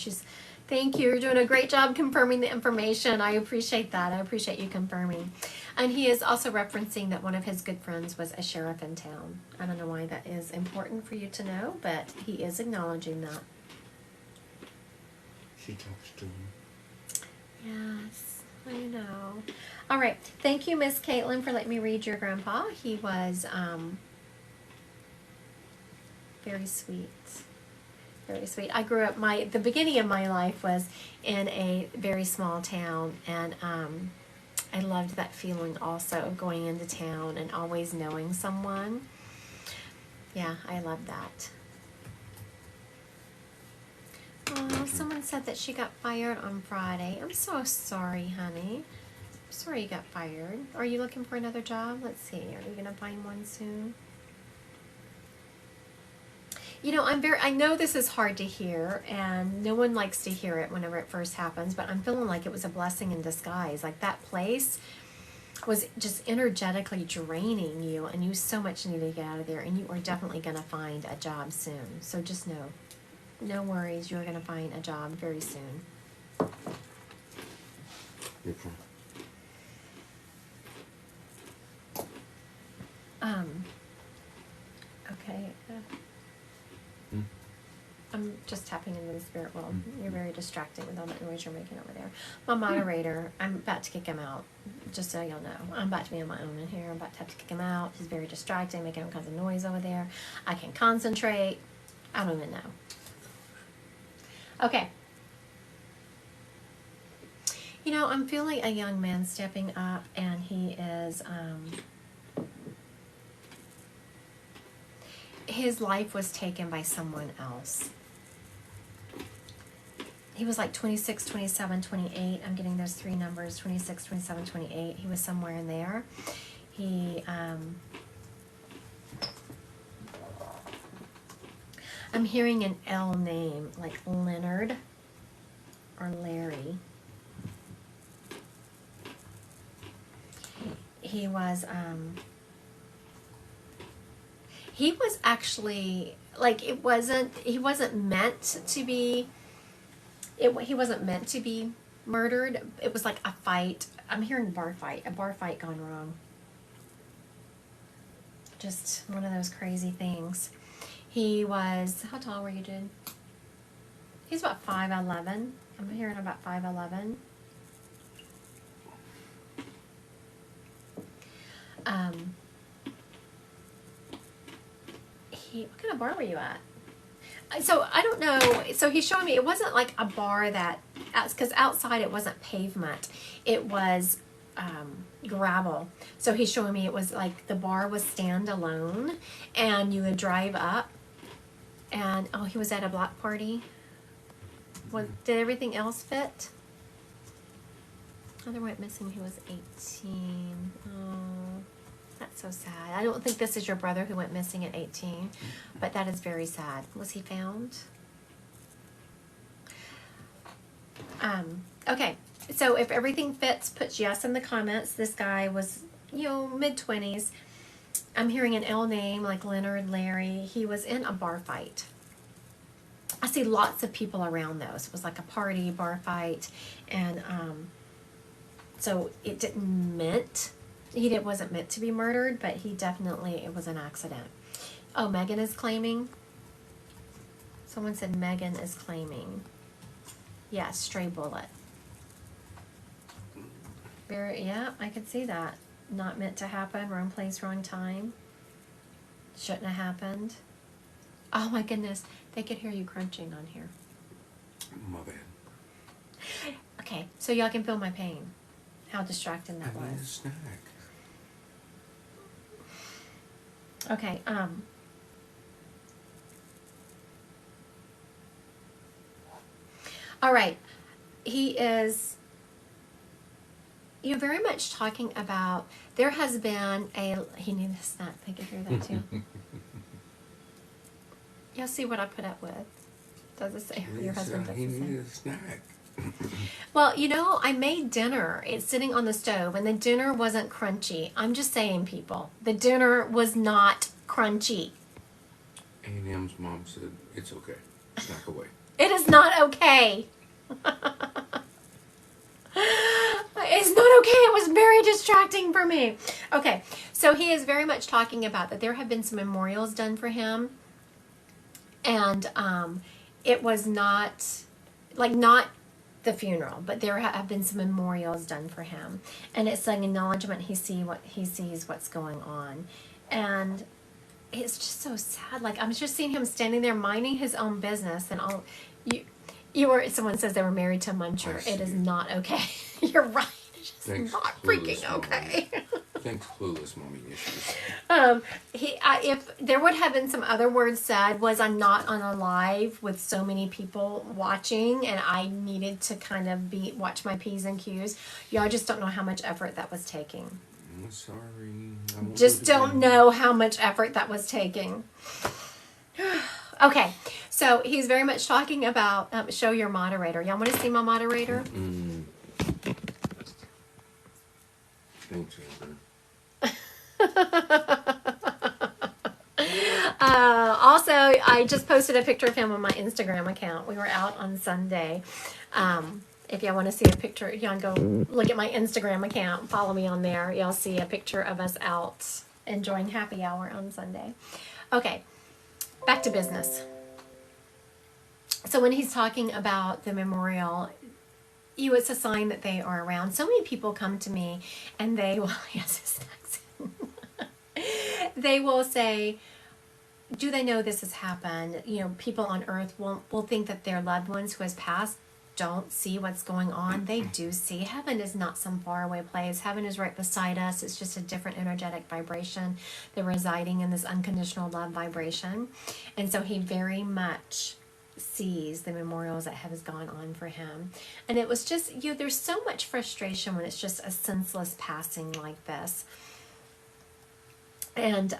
thank you. You're doing a great job confirming the information. I appreciate that. I appreciate you confirming. And he is also referencing that one of his good friends was a sheriff in town. I don't know why that is important for you to know, but he is acknowledging that. She talks to him. Yes, I know. All right. Thank you, Miss Caitlin, for letting me read your grandpa. He was very sweet. Very sweet. I grew up, the beginning of my life was in a very small town, and I loved that feeling also of going into town and always knowing someone. Yeah, I love that. Oh, someone said that she got fired on Friday. I'm so sorry, honey. I'm sorry you got fired. Are you looking for another job? Let's see. Are you going to find one soon? I know this is hard to hear, and no one likes to hear it whenever it first happens, but I'm feeling like it was a blessing in disguise. Like that place was just energetically draining you, and you so much needed to get out of there, and you are definitely going to find a job soon. So just know. No worries, you're going to find a job very soon. You're fine. Okay. I'm just tapping into the spirit world. You're very distracting with all that noise you're making over there. My moderator, I'm about to kick him out, just so y'all know. I'm about to be on my own in here. I'm about to have to kick him out. He's very distracting, making all kinds of noise over there. I can concentrate. I don't even know. Okay. I'm feeling a young man stepping up, and he is, his life was taken by someone else. He was like 26, 27, 28. I'm getting those three numbers, 26, 27, 28. He was somewhere in there. He I'm hearing an L name, like Leonard or Larry. He was actually, like, he wasn't meant to be, he wasn't meant to be murdered. It was like a fight. I'm hearing a bar fight gone wrong. Just one of those crazy things. He was, how tall were you, dude? He's about 5'11". I'm hearing about 5'11". What kind of bar were you at? So I don't know. So he's showing me it wasn't like a bar that, because outside it wasn't pavement, it was gravel. So he's showing me it was like the bar was standalone, and you would drive up, and he was at a block party. Did everything else fit? Other went missing. He was 18. Oh, that's so sad. I don't think this is your brother who went missing at 18, but that is very sad. Was he found? Okay. So if everything fits, put yes in the comments. This guy was, mid-20s. I'm hearing an L name like Leonard, Larry. He was in a bar fight. I see lots of people around those. It was like a party, bar fight, and so it wasn't meant to be murdered, but it was an accident. Oh, Megan is claiming. Someone said Megan is claiming. Yeah, stray bullet. Yeah, I could see that. Not meant to happen. Wrong place, wrong time. Shouldn't have happened. Oh my goodness. They could hear you crunching on here. My bad. Okay, so y'all can feel my pain. How distracting that I need a was. snack. Okay, all right. He is, very much talking about, there has been he needed a snack. They can hear that too. Y'all see what I put up with? Does it say your husband does He the same? needed a snack. Well, I made dinner. It's sitting on the stove, and the dinner wasn't crunchy. I'm just saying, people. The dinner was not crunchy. A&M's mom said, it's okay. Snack away. It is not okay. It's not okay. It was very distracting for me. Okay, so he is very much talking about that there have been some memorials done for him, and it was not the funeral, but there have been some memorials done for him, and it's an acknowledgement. He sees what's going on, and it's just so sad. Like, I'm just seeing him standing there minding his own business, and someone sasays they were married to a muncher. It is not okay. You're right. It's just Thanks, not freaking okay. Thanks, clueless mommy issues. If there would have been some other words said, was I'm not on a live with so many people watching, and I needed to kind of watch my P's and Q's. Y'all just don't know how much effort that was taking. I'm sorry. Just don't know how much effort that was taking. Okay, so he's very much talking about show your moderator. Y'all want to see my moderator? Thanks, Amber. Also, I just posted a picture of him on my Instagram account. We were out on Sunday. If y'all want to see a picture, y'all go look at my Instagram account. Follow me on there. Y'all see a picture of us out enjoying happy hour on Sunday. Okay, back to business. So when he's talking about the memorial, it's a sign that they are around. So many people come to me and they will, yes, they will say, do they know this has happened? People on earth will think that their loved ones who has passed don't see what's going on. They do see. Heaven is not some faraway place. Heaven is right beside us. It's just a different energetic vibration. They're residing in this unconditional love vibration. And so he very much sees the memorials that have gone on for him. And it was just, there's so much frustration when it's just a senseless passing like this. And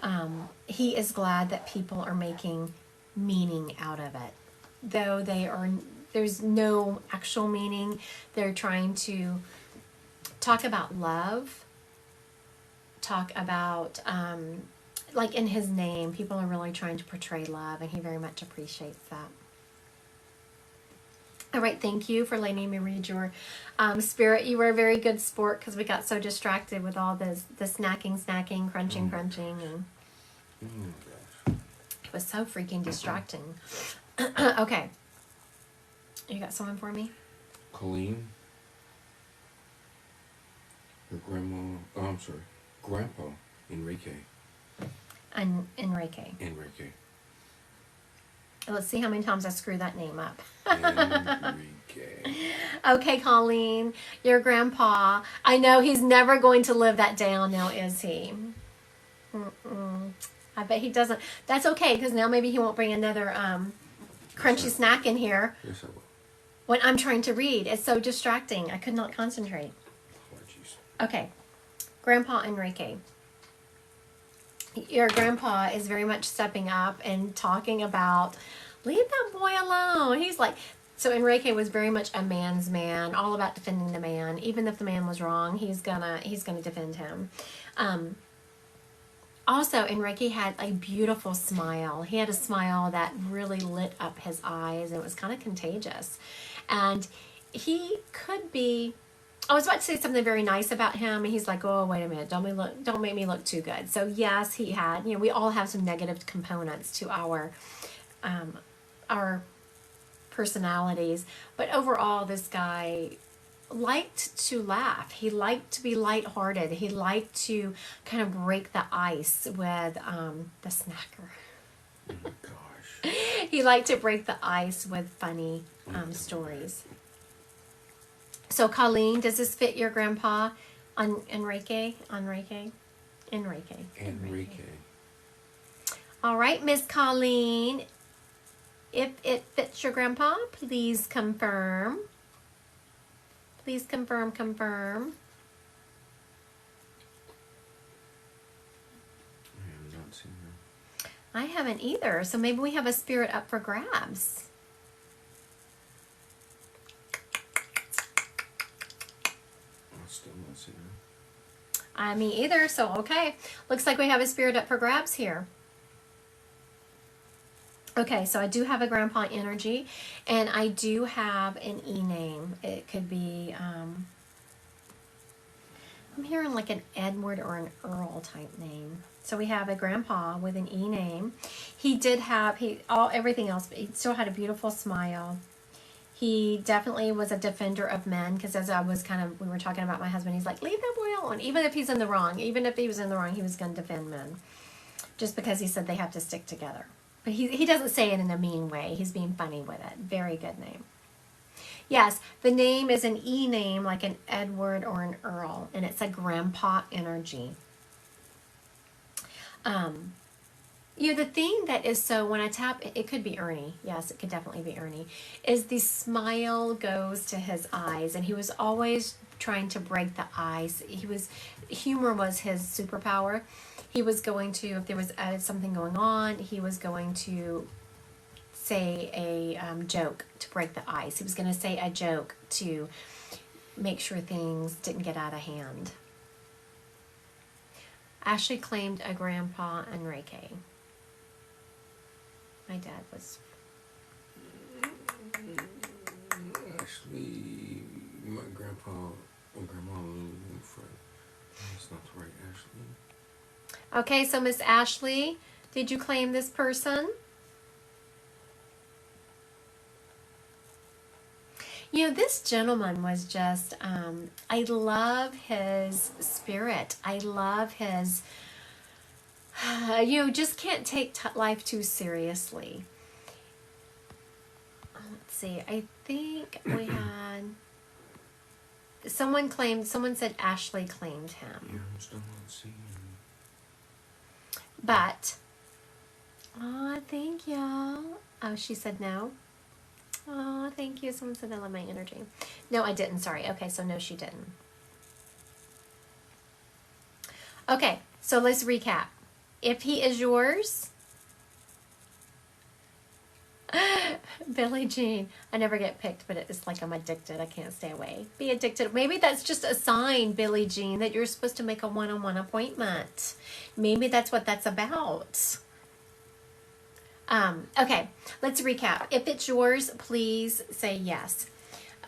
he is glad that people are making meaning out of it. Though there's no actual meaning. They're trying to talk about love, talk about, like in his name, people are really trying to portray love, and he very much appreciates that. All right, thank you for letting me read your spirit. You were a very good sport because we got so distracted with all the snacking, crunching, and Oh my gosh. it was so freaking distracting. Okay, you got someone for me? Colleen. Her grandma. Oh, I'm sorry. Grandpa. Enrique. Enrique. Enrique. Let's see how many times I screw that name up. Enrique. Okay, Colleen, your grandpa. I know he's never going to live that down now, is he? I bet he doesn't. That's okay, because now maybe he won't bring another crunchy snack in here Yes, I will. when I'm trying to read. It's so distracting. I could not concentrate. Apologies. Okay, Grandpa Enrique. Your grandpa is very much stepping up and talking about, leave that boy alone. He's like, so Enrique was very much a man's man, all about defending the man. Even if the man was wrong, he's gonna defend him. Also, Enrique had a beautiful smile. He had a smile that really lit up his eyes. It was kind of contagious. And he could be, I was about to say something very nice about him, and he's like, oh, wait a minute, don't make me look too good. So yes, he had, we all have some negative components to our personalities. But overall, this guy liked to laugh. He liked to be lighthearted. He liked to kind of break the ice with the snacker. Oh my gosh. He liked to break the ice with funny stories. So, Colleen, does this fit your grandpa? Enrique. All right, Miss Colleen. If it fits your grandpa, please confirm. Please confirm. I have not seen her. I haven't either, so maybe we have a spirit up for grabs. I've still not seen her. Me either, so okay. Looks like we have a spirit up for grabs here. Okay, so I do have a grandpa energy, and I do have an E name. It could be, I'm hearing like an Edward or an Earl type name. So we have a grandpa with an E name. He did have, everything else, but he still had a beautiful smile. He definitely was a defender of men, because as we were talking about my husband, he's like, leave that boy alone. Even if he's in the wrong, even if he was in the wrong, he was going to defend men. Just because he said they have to stick together. But he doesn't say it in a mean way. He's being funny with it. Very good name. Yes, the name is an E name, like an Edward or an Earl, and it's a grandpa energy. The thing that is, so when I tap, it could be Ernie. Yes, it could definitely be Ernie. Is the smile goes to his eyes, and he was always trying to break the ice. Humor was his superpower. He was going to, if there was something going on, he was going to say a joke to break the ice. He was going to say a joke to make sure things didn't get out of hand. Ashley claimed a grandpa Enrique. My dad was. Actually, my grandpa and grandma lived for. That's not the right Ashley. Okay, so Miss Ashley, did you claim this person? This gentleman was just, I love his spirit. I love his, just can't take life too seriously. Let's see, I think we had, someone said Ashley claimed him. Yeah, I'm still not seeing him. But, thank you. Oh, she said no. Oh, thank you. Someone said I love my energy. No, I didn't. Sorry. Okay, so no, she didn't. Okay, so let's recap. If he is yours, Billie Jean. I never get picked, but it's like I'm addicted. I can't stay away. Be addicted. Maybe that's just a sign, Billie Jean, that you're supposed to make a one-on-one appointment. Maybe that's what that's about. Okay, let's recap. If it's yours, please say yes.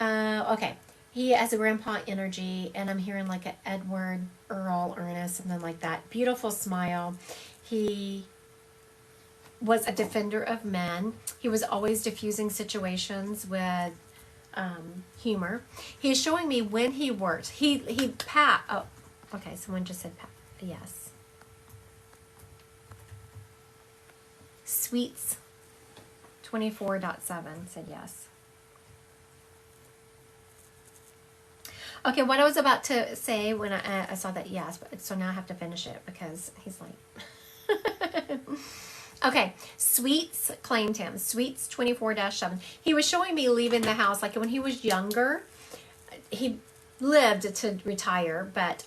Okay. He has a grandpa energy, and I'm hearing like an Edward Earl Ernest, something like that. Beautiful smile. He was a defender of men. He was always diffusing situations with humor. He's showing me when he worked. He pat. Oh, okay. Someone just said pat. Yes. Sweets 24.7 said yes. Okay, what I was about to say when I saw that yes, but so now I have to finish it because he's like. Okay, Sweets claimed him. Sweets 24-7. He was showing me leaving the house like when he was younger. He lived to retire, but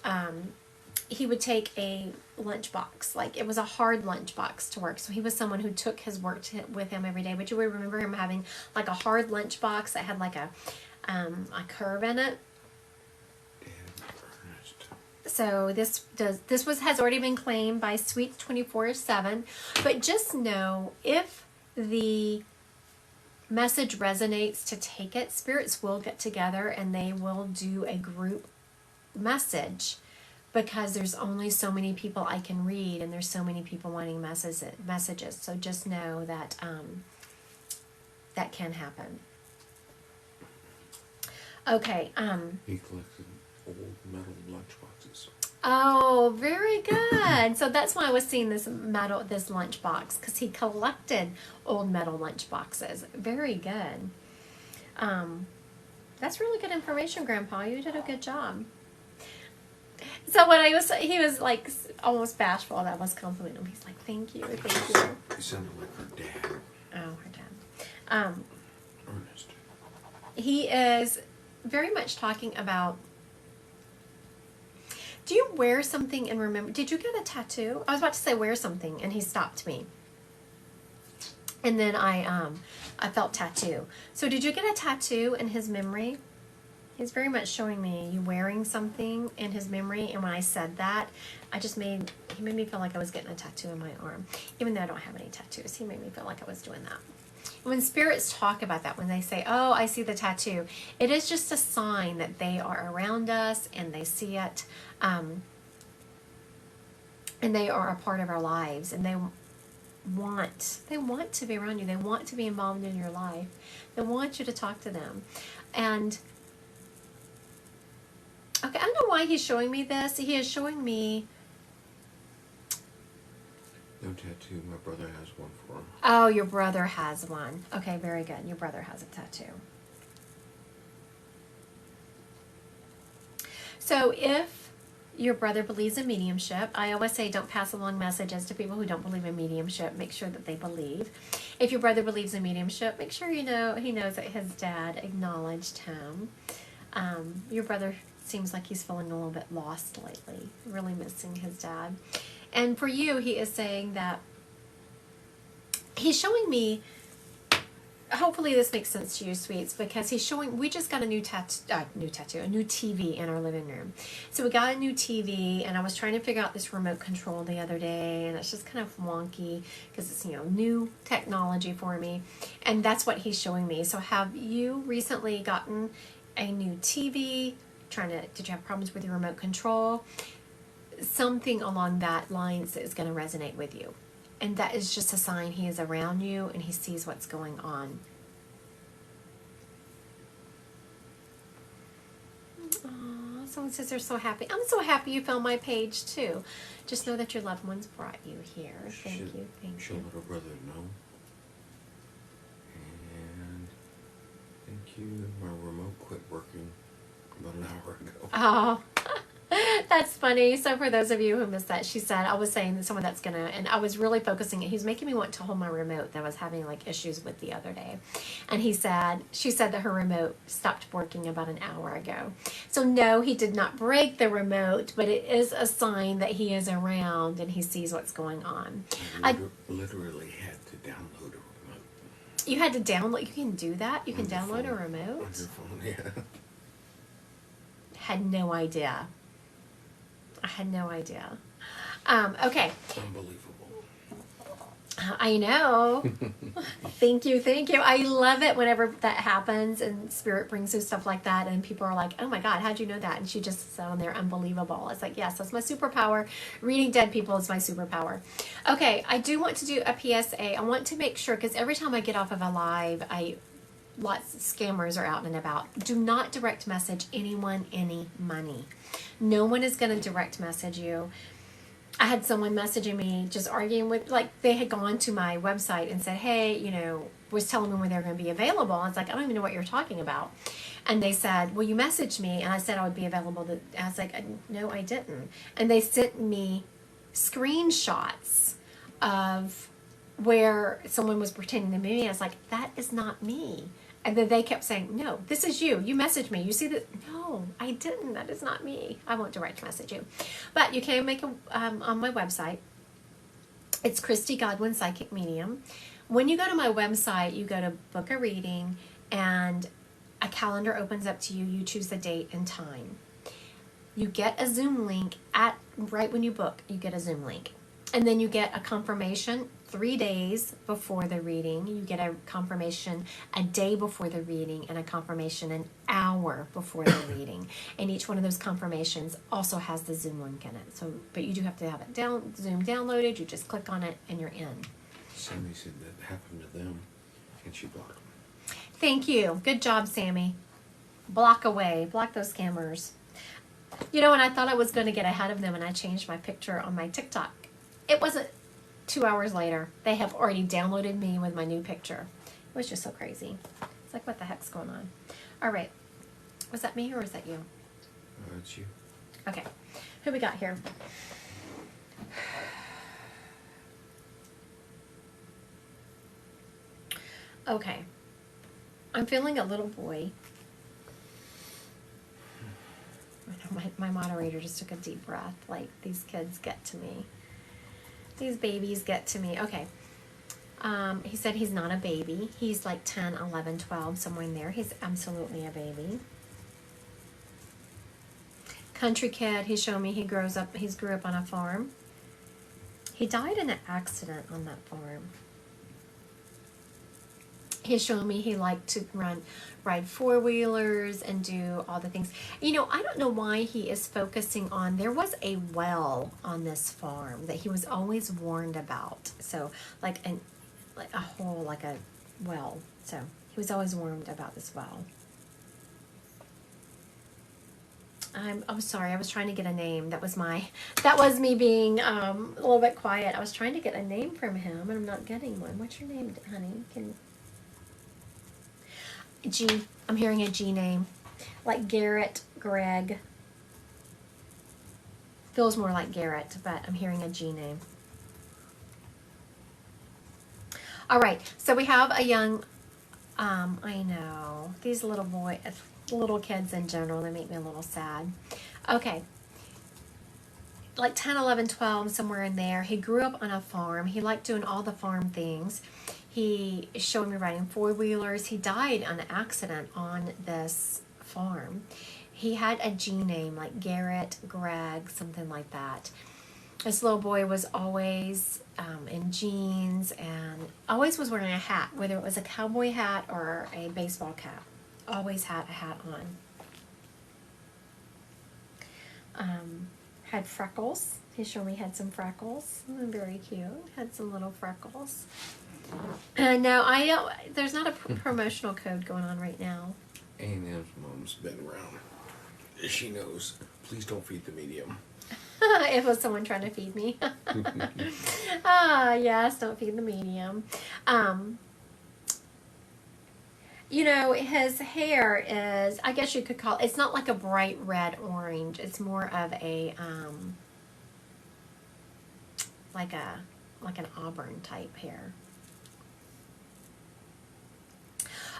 he would take a lunchbox. Like it was a hard lunchbox to work. So he was someone who took his work with him every day. But you would remember him having like a hard lunchbox that had like a curve in it. So this has already been claimed by Sweets 24/7, but just know if the message resonates to take it, spirits will get together and they will do a group message because there's only so many people I can read and there's so many people wanting messages. So just know that that can happen. Okay. He collected old metal lunchboxes. Oh, very good. So that's why I was seeing this lunchbox, because he collected old metal lunchboxes. Very good. That's really good information, Grandpa. You did a good job. So when he was like almost bashful. That was complimenting him. He's like, "Thank you." He sounded like her dad. Oh, her dad. Ernest. He is very much talking about. Do you wear something and remember? Did you get a tattoo? I was about to say wear something, and he stopped me. And then I felt tattoo. So did you get a tattoo in his memory? He's very much showing me you wearing something in his memory. And when I said that, he made me feel like I was getting a tattoo in my arm. Even though I don't have any tattoos, he made me feel like I was doing that. When spirits talk about that, when they say, "Oh, I see the tattoo," it is just a sign that they are around us and they see it, and they are a part of our lives, and they want to be around you. They want to be involved in your life. They want you to talk to them. And okay, I don't know why he's showing me this. He is showing me. No tattoo. My brother has one for him. Oh, your brother has one. Okay, very good. Your brother has a tattoo. So if your brother believes in mediumship, I always say don't pass along messages to people who don't believe in mediumship. Make sure that they believe. If your brother believes in mediumship, make sure he knows that his dad acknowledged him. Your brother seems like he's feeling a little bit lost lately, really missing his dad. And for you, he is saying that he's showing me, hopefully this makes sense to you, Sweets, because he's showing, we just got a new TV in our living room. So we got a new TV, and I was trying to figure out this remote control the other day, and it's just kind of wonky because it's, new technology for me. And that's what he's showing me. So have you recently gotten a new TV? Did you have problems with your remote control? Something along that lines is going to resonate with you. And that is just a sign he is around you and he sees what's going on. Aww, someone says they're so happy. I'm so happy you found my page too. Just know that your loved ones brought you here. Thank you. She'll let her brother know. And thank you. My remote quit working about an hour ago. Oh. That's funny. So for those of you who missed that, she said, I was saying that someone that's going to, and I was really focusing, he's making me want to hold my remote that I was having like issues with the other day. And she said that her remote stopped working about an hour ago. So no, he did not break the remote, but it is a sign that he is around and he sees what's going on. I literally had to download a remote. You had to download. You can do that. You can On your download a phone. remote. On your phone, yeah. Had no idea. I had no idea. Okay. Unbelievable. I know. Thank you. I love it whenever that happens and Spirit brings you stuff like that and people are like, oh my God, how'd you know that? And she just said on there, unbelievable. It's like, yes, that's my superpower. Reading dead people is my superpower. Okay, I do want to do a PSA. I want to make sure, because every time I get off of a live, lots of scammers are out and about. Do not direct message anyone any money. No one is going to direct message you. I had someone messaging me just arguing with, like, they had gone to my website and said, hey, was telling me when they were going to be available. I was like, I don't even know what you're talking about. And they said, well, you messaged me and I said I would be available. I was like, no, I didn't. And they sent me screenshots of where someone was pretending to be me. I was like, that is not me. And then they kept saying, no, this is you. You messaged me. You see that? No, I didn't. That is not me. I won't direct message you. But you can make on my website. It's Christy Godwin Psychic Medium. When you go to my website, you go to book a reading and a calendar opens up to you. You choose the date and time. You get a Zoom link right when you book. You get a Zoom link. And then you get a confirmation 3 days before the reading. You get a confirmation a day before the reading and a confirmation an hour before the reading. And each one of those confirmations also has the Zoom link in it. So, but you do have to have it Zoom downloaded. You just click on it and you're in. Sammy said that happened to them, and she blocked them. Thank you. Good job, Sammy. Block away. Block those scammers. And I thought I was going to get ahead of them, and I changed my picture on my TikTok. It wasn't 2 hours later. They have already downloaded me with my new picture. It was just so crazy. It's like, what the heck's going on? All right. Was that me or was that you? It's you. Okay. Who we got here? Okay. I'm feeling a little boy. My moderator just took a deep breath. Like, these kids get to me. These babies get to me. Okay. He said he's not a baby. He's like 10, 11, 12, somewhere in there. He's absolutely a baby. Country kid. He showed me he grew up on a farm. He died in an accident on that farm. He showed me he liked to ride four-wheelers and do all the things. I don't know why he is focusing on, there was a well on this farm that he was always warned about. So like a hole, like a well. So he was always warned about this well. I'm sorry, I was trying to get a name. That was me being a little bit quiet. I was trying to get a name from him and I'm not getting one. What's your name, honey? G. I'm hearing a G name. Like Garrett, Greg. Feels more like Garrett, but I'm hearing a G name. All right, so we have a young, I know, these little kids in general, they make me a little sad. Okay. Like 10, 11, 12, somewhere in there. He grew up on a farm. He liked doing all the farm things. He showed me riding four-wheelers. He died in an accident on this farm. He had a G name, like Garrett, Greg, something like that. This little boy was always in jeans and always was wearing a hat, whether it was a cowboy hat or a baseball cap. Always had a hat on. Had freckles. He showed me he had some freckles. Very cute. Had some little freckles. No, there's not a promotional code going on right now. A&M's mom's been around. She knows. Please don't feed the medium. It was someone trying to feed me. Yes, don't feed the medium. His hair is, I guess you could call it's not like a bright red orange. It's more of a like an auburn type hair.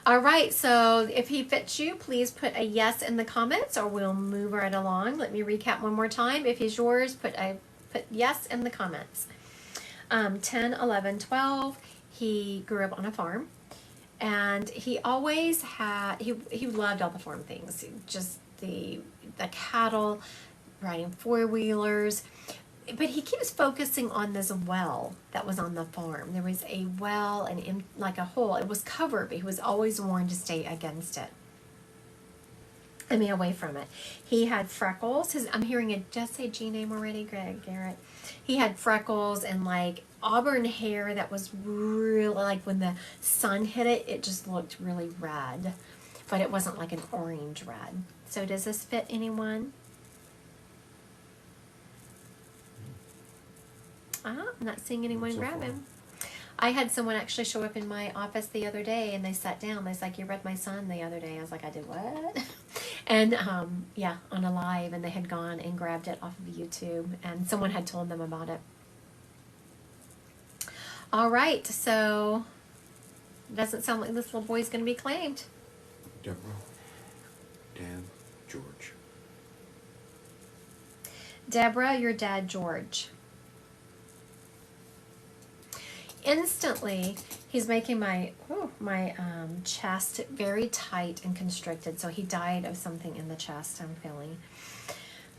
All right, so if he fits you, please put a yes in the comments or we'll move right along. Let me recap one more time. If he's yours, put yes in the comments. 10, 11, 12, he grew up on a farm. And he always had, he loved all the farm things, just the cattle, riding four-wheelers. But he keeps focusing on this well that was on the farm. There was a well, and like a hole. It was covered, but he was always warned to stay against it. I mean, away from it. He had freckles. I'm hearing it just say G name already, Garrett. He had freckles and like auburn hair that was really, like when the sun hit it, it just looked really red. But it wasn't like an orange red. So does this fit anyone? I'm not seeing anyone So grab far. him. I had someone actually show up in my office the other day, and they sat down. They was like, "You read my son the other day." I was like, "I did what?" And yeah, on a live, and they had gone and grabbed it off of YouTube, and someone had told them about it. All right, so doesn't sound like this little boy's going to be claimed. Deborah, Dan, George. Deborah, your dad, George. Instantly, he's making my chest very tight and constricted. So he died of something in the chest, I'm feeling.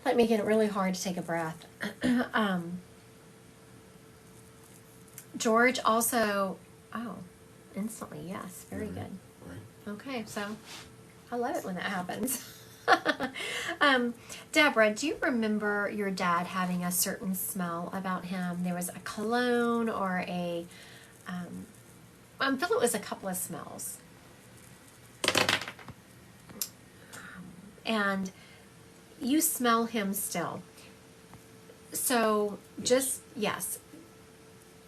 Like making it really hard to take a breath. George also, instantly, yes, very good. Right. Okay, so I love it when that happens. Deborah, do you remember your dad having a certain smell about him? There was a cologne or a, I feel it was a couple of smells. And you smell him still. So just, yes,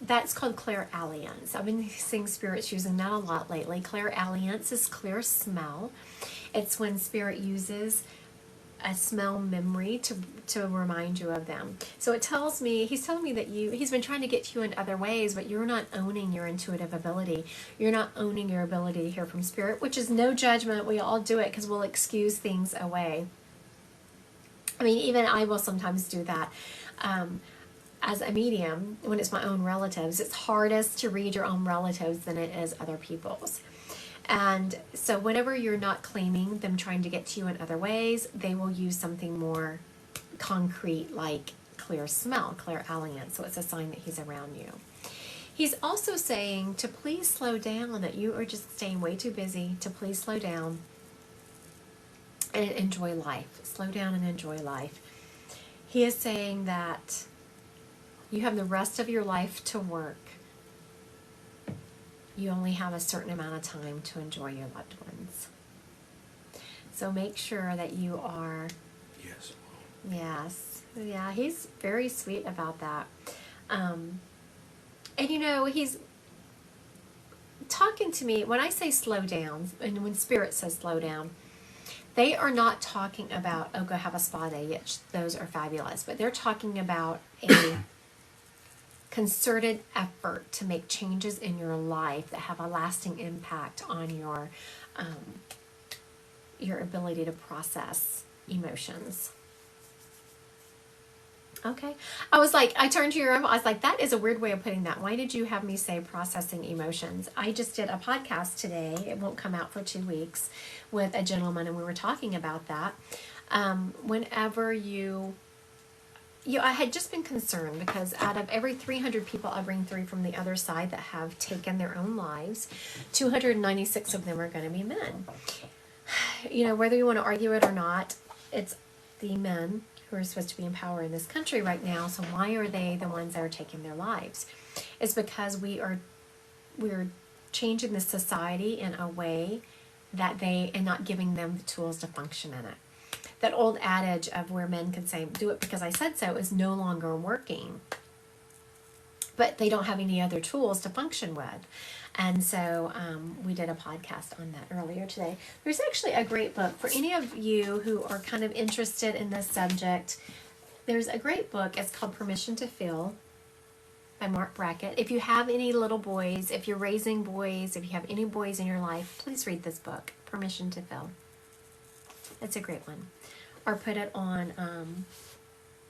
that's called clairalliance. I've been seeing spirits using that a lot lately. Clairalliance is clear smell. It's when spirit uses a smell memory to remind you of them. So it tells me, he's telling me that he's been trying to get to you in other ways, but you're not owning your intuitive ability. You're not owning your ability to hear from spirit, which is no judgment. We all do it because we'll excuse things away. I mean, even I will sometimes do that. As a medium, when it's my own relatives, it's hardest to read your own relatives than it is other people's. And so whenever you're not claiming them trying to get to you in other ways, they will use something more concrete like clear smell, clairalliance. So it's a sign that he's around you. He's also saying to please slow down, that you are just staying way too busy, to please slow down and enjoy life. Slow down and enjoy life. He is saying that you have the rest of your life to work. You only have a certain amount of time to enjoy your loved ones. So make sure that you are... Yes. Yes. Yeah, he's very sweet about that. And you know, he's talking to me, when I say slow down, and when spirit says slow down, they are not talking about, oh, go have a spa day, which those are fabulous, but they're talking about a concerted effort to make changes in your life that have a lasting impact on your ability to process emotions. Okay. I turned to I was like, that is a weird way of putting that. Why did you have me say processing emotions? I just did a podcast today. It won't come out for 2 weeks with a gentleman, and we were talking about that. Whenever I had just been concerned because out of every 300 people I bring through from the other side that have taken their own lives, 296 of them are going to be men. You know, whether you want to argue it or not, it's the men who are supposed to be in power in this country right now. So why are they the ones that are taking their lives? It's because we're changing the society in a way that and not giving them the tools to function in it. That old adage of where men can say, do it because I said so, is no longer working. But they don't have any other tools to function with. And so we did a podcast on that earlier today. There's actually a great book for any of you who are kind of interested in this subject. There's a great book. It's called Permission to Feel by Mark Brackett. If you have any little boys, if you're raising boys, if you have any boys in your life, please read this book, Permission to Feel. It's a great one. Or put it on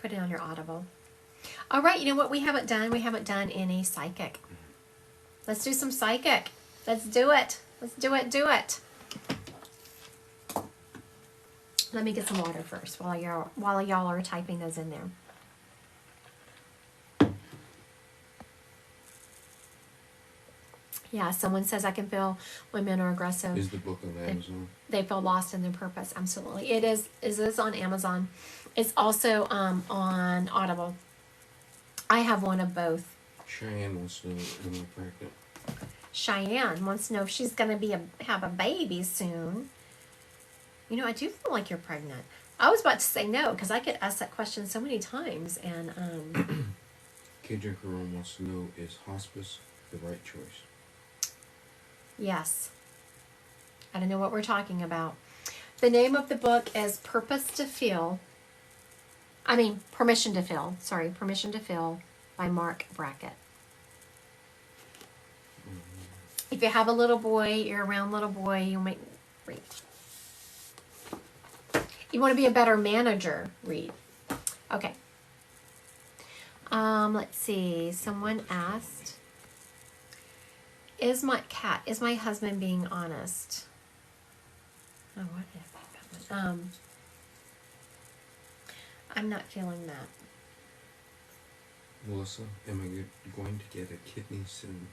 your Audible. All right, you know what we haven't done? We haven't done any psychic. Let's do some psychic. Let's do it. Let's do it. Do it. Let me get some water first while y'all are typing those in there. Yeah, someone says I can feel when men are aggressive. Is the book on Amazon? They feel lost in their purpose. Absolutely, it is. Is this on Amazon? It's also on Audible. I have one of both. Cheyenne wants to know, am I pregnant? Cheyenne wants to know if she's going to have a baby soon. You know, I do feel like you're pregnant. I was about to say no because I get asked that question so many times, and Cajun Jerome wants to know, is hospice the right choice? Yes. I don't know what we're talking about. The name of the book is Permission to Feel. Sorry, Permission to Feel by Mark Brackett. If you have a little boy, you're around little boy, you might read. You want to be a better manager, read. Okay. Let's see. Someone asked, is my husband being honest? Oh, what if I'm not feeling that. Melissa, am I going to get a kidney soon?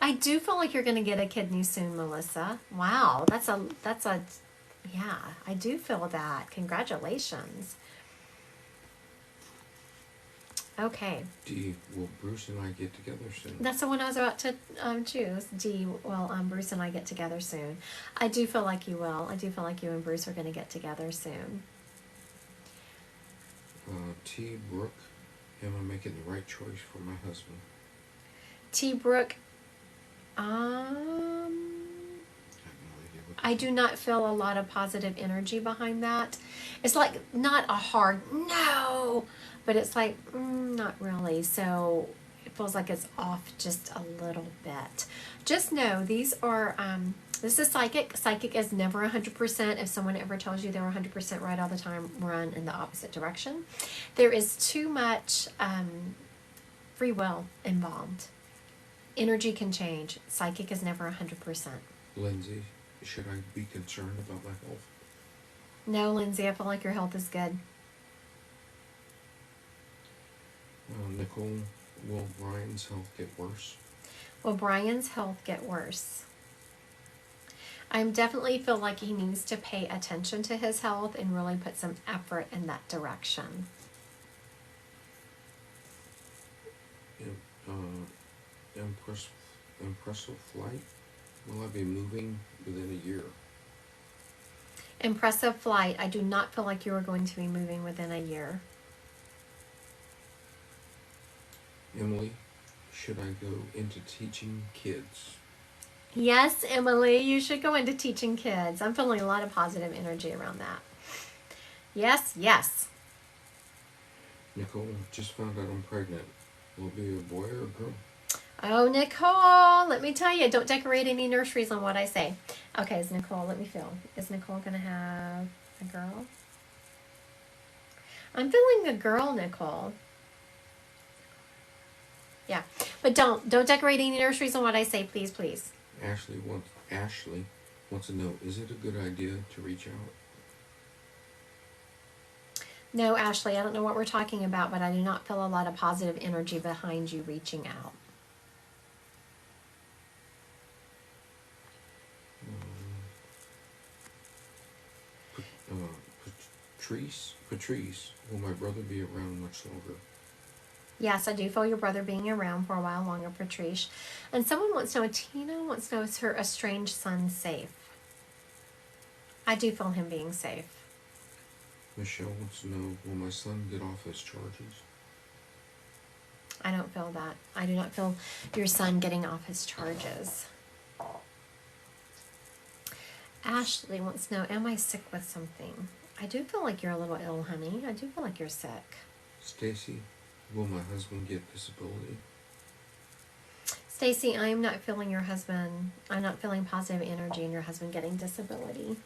I do feel like you're going to get a kidney soon, Melissa. Wow, that's a yeah, I do feel that. Congratulations. Okay. D, will Bruce and I get together soon? That's the one I was about to choose. D, well, Bruce and I get together soon. I do feel like you will. I do feel like you and Bruce are going to get together soon. T, Brooke, am I making the right choice for my husband? T, Brooke, I do not feel a lot of positive energy behind that. It's like not a hard no, but it's like not really. So it feels like it's off just a little bit. Just know these are, this is psychic. Psychic is never 100%. If someone ever tells you they're 100% right all the time, run in the opposite direction. There is too much free will involved. Energy can change. Psychic is never 100%. Lindsay, should I be concerned about my health? No, Lindsay, I feel like your health is good. Nicole, will Brian's health get worse? Will Brian's health get worse? I definitely feel like he needs to pay attention to his health and really put some effort in that direction. Impressive flight. Will I be moving within a year? Impressive flight. I do not feel like you are going to be moving within a year. Emily, should I go into teaching kids? Yes, Emily, you should go into teaching kids. I'm feeling a lot of positive energy around that. Yes, yes. Nicole, just found out I'm pregnant. Will it be a boy or a girl? Oh, Nicole, let me tell you, don't decorate any nurseries on what I say. Okay, is Nicole, let me feel. Is Nicole going to have a girl? I'm feeling a girl, Nicole. Yeah, but don't decorate any nurseries on what I say, please, please. Ashley wants to know, is it a good idea to reach out? No, Ashley, I don't know what we're talking about, but I do not feel a lot of positive energy behind you reaching out. Patrice, will my brother be around much longer? Yes, I do feel your brother being around for a while longer, Patrice. And someone wants to know, Tina wants to know, is her estranged son safe? I do feel him being safe. Michelle wants to know, will my son get off his charges? I don't feel that. I do not feel your son getting off his charges. Ashley wants to know, am I sick with something? I do feel like you're a little ill, honey. I do feel like you're sick. Stacy, will my husband get disability? Stacy, I am not feeling your husband. I'm not feeling positive energy in your husband getting disability.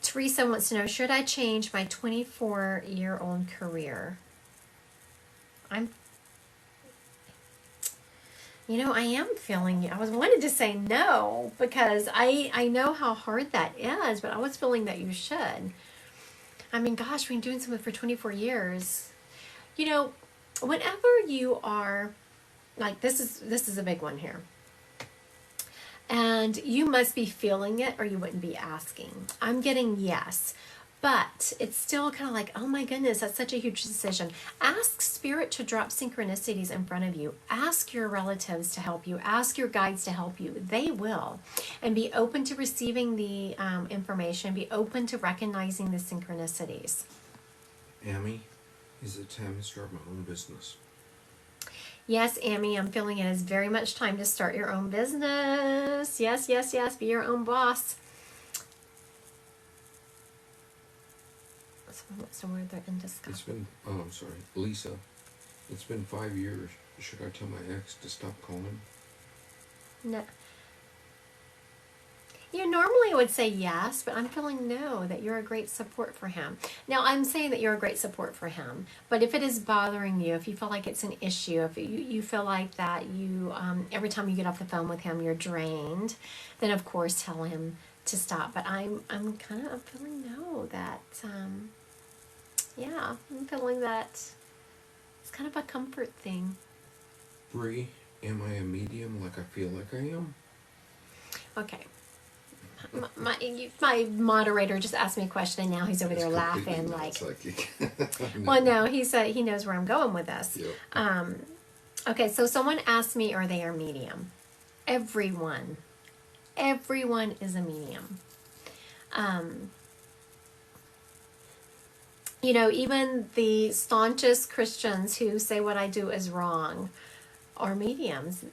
Teresa wants to know, should I change my 24-year-old career? I am feeling you. I was wanted to say no because I know how hard that is, but I was feeling that you should. I mean, gosh, we've been doing something for 24 years. You know, whenever you are like this is a big one here. And you must be feeling it or you wouldn't be asking. I'm getting yes. But it's still kind of like, oh my goodness, that's such a huge decision. Ask Spirit to drop synchronicities in front of you. Ask your relatives to help you. Ask your guides to help you. They will. And be open to receiving the information. Be open to recognizing the synchronicities. Amy, is it time to start my own business? Yes, Amy, I'm feeling it is very much time to start your own business. Yes, yes, yes. Be your own boss. What's the word they're in discussion? It's been, I'm sorry, Lisa. It's been 5 years. Should I tell my ex to stop calling? No. Normally I would say yes, but I'm feeling no, that you're a great support for him. Now, I'm saying that you're a great support for him, but if it is bothering you, if you feel like it's an issue, if you feel like that you, every time you get off the phone with him, you're drained, then of course tell him to stop. But I'm kind of feeling no, that, yeah, I'm feeling that it's kind of a comfort thing. Bree, am I a medium like I feel like I am? Okay. My moderator just asked me a question and now he's over there laughing like well, no, he said he knows where I'm going with this. Yep. Okay, so someone asked me, are they a medium? Everyone is a medium. Even the staunchest Christians who say what I do is wrong are mediums.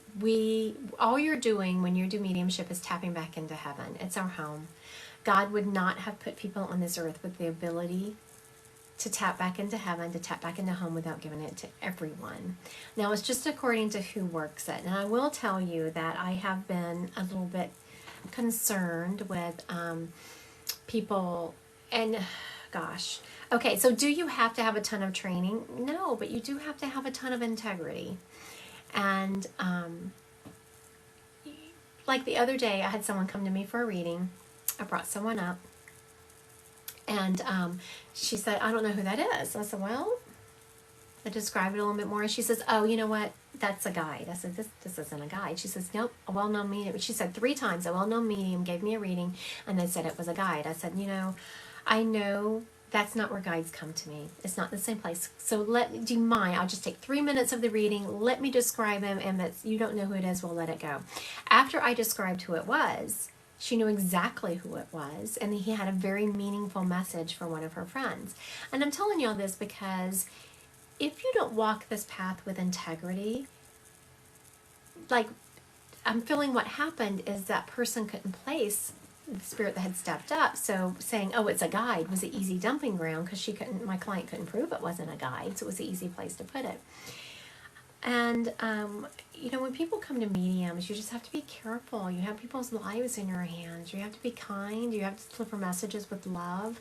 All you're doing when you do mediumship is tapping back into heaven. It's our home. God would not have put people on this earth with the ability to tap back into heaven, to tap back into home without giving it to everyone. Now, it's just according to who works it. And I will tell you that I have been a little bit concerned with people and gosh. Okay, so do you have to have a ton of training? No, but you do have to have a ton of integrity. And like the other day, I had someone come to me for a reading. I brought someone up. And she said, I don't know who that is. I said, well, I described it a little bit more. And she says, oh, you know what? That's a guide. I said, this isn't a guide. She says, nope, a well-known medium. She said 3 times, a well-known medium gave me a reading, and they said it was a guide. I said, I know that's not where guides come to me. It's not the same place. So do you mind? I'll just take 3 minutes of the reading. Let me describe him, and you don't know who it is, we'll let it go. After I described who it was, she knew exactly who it was, and he had a very meaningful message for one of her friends. And I'm telling you all this because if you don't walk this path with integrity, like I'm feeling what happened is that person couldn't place the spirit that had stepped up. So saying, oh, it's a guide was an easy dumping ground because my client couldn't prove it wasn't a guide. So it was an easy place to put it. And, when people come to mediums, you just have to be careful. You have people's lives in your hands. You have to be kind. You have to deliver messages with love.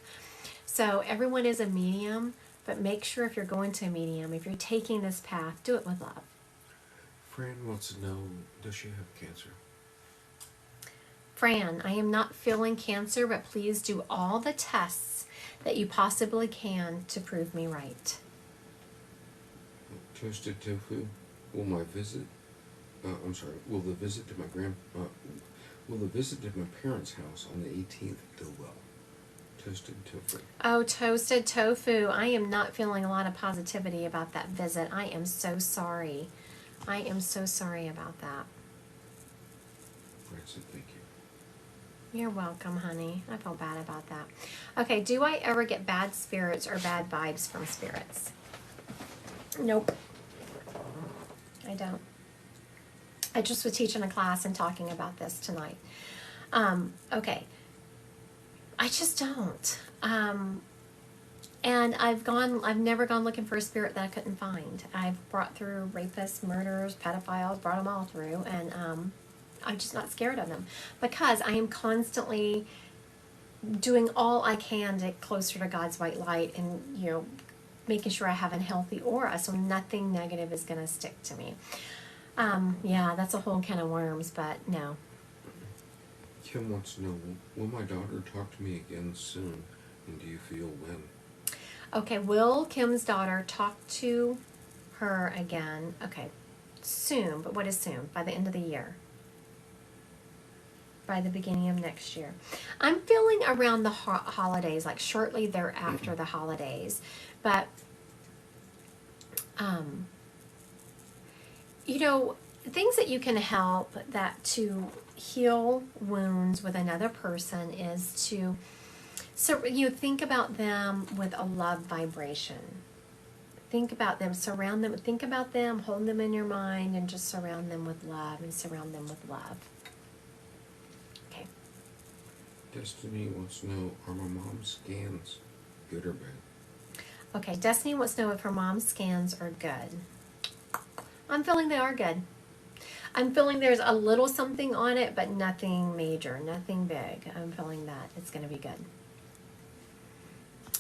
So everyone is a medium, but make sure if you're going to a medium, if you're taking this path, do it with love. Fran wants to know, does she have cancer? Fran, I am not feeling cancer, but please do all the tests that you possibly can to prove me right. Toasted tofu. Will the visit to will the visit to my parents' house on the 18th go well? Toasted tofu. Oh, toasted tofu. I am not feeling a lot of positivity about that visit. I am so sorry. I am so sorry about that. Francis, thank you. You're welcome, honey. I feel bad about that. Okay, do I ever get bad spirits or bad vibes from spirits? Nope. I don't. I just was teaching a class and talking about this tonight. Okay. I just don't. And I've never gone looking for a spirit that I couldn't find. I've brought through rapists, murderers, pedophiles, brought them all through, and I'm just not scared of them because I am constantly doing all I can to get closer to God's white light and, making sure I have a healthy aura so nothing negative is going to stick to me. Yeah, that's a whole can of worms, but no. Kim wants to know, will my daughter talk to me again soon? And do you feel when? Okay, will Kim's daughter talk to her again? Okay, soon, but what is soon? By the end of the year? By the beginning of next year? I'm feeling around the holidays, like shortly thereafter the holidays. But, um, you know, things that you can help that to heal wounds with another person is to, so you think about them with a love vibration. Think about them, surround them, think about them, hold them in your mind, and just surround them with love and surround them with love. Okay. Destiny wants to know, are my mom's scans good or bad? Okay, Destiny wants to know if her mom's scans are good. I'm feeling they are good. I'm feeling there's a little something on it, but nothing major, nothing big. I'm feeling that it's going to be good.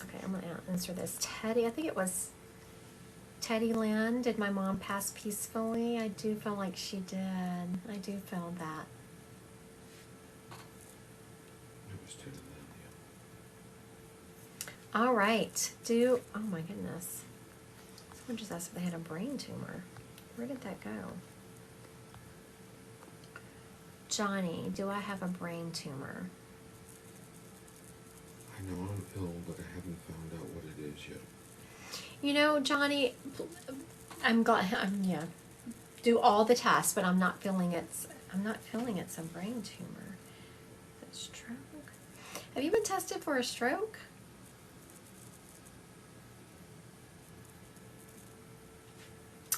Okay, I'm going to answer this. Teddy, I think it was Teddy Lynn. Did my mom pass peacefully? I do feel like she did. I do feel that. It was Teddy Lynn, yeah. All right. Oh my goodness. Someone just asked if they had a brain tumor. Where did that go? Johnny, do I have a brain tumor? I know I'm ill, but I haven't found out what it is yet. You know, Johnny, I'm glad. Yeah. Do all the tests, but I'm not feeling it's a brain tumor. Is it stroke? Have you been tested for a stroke?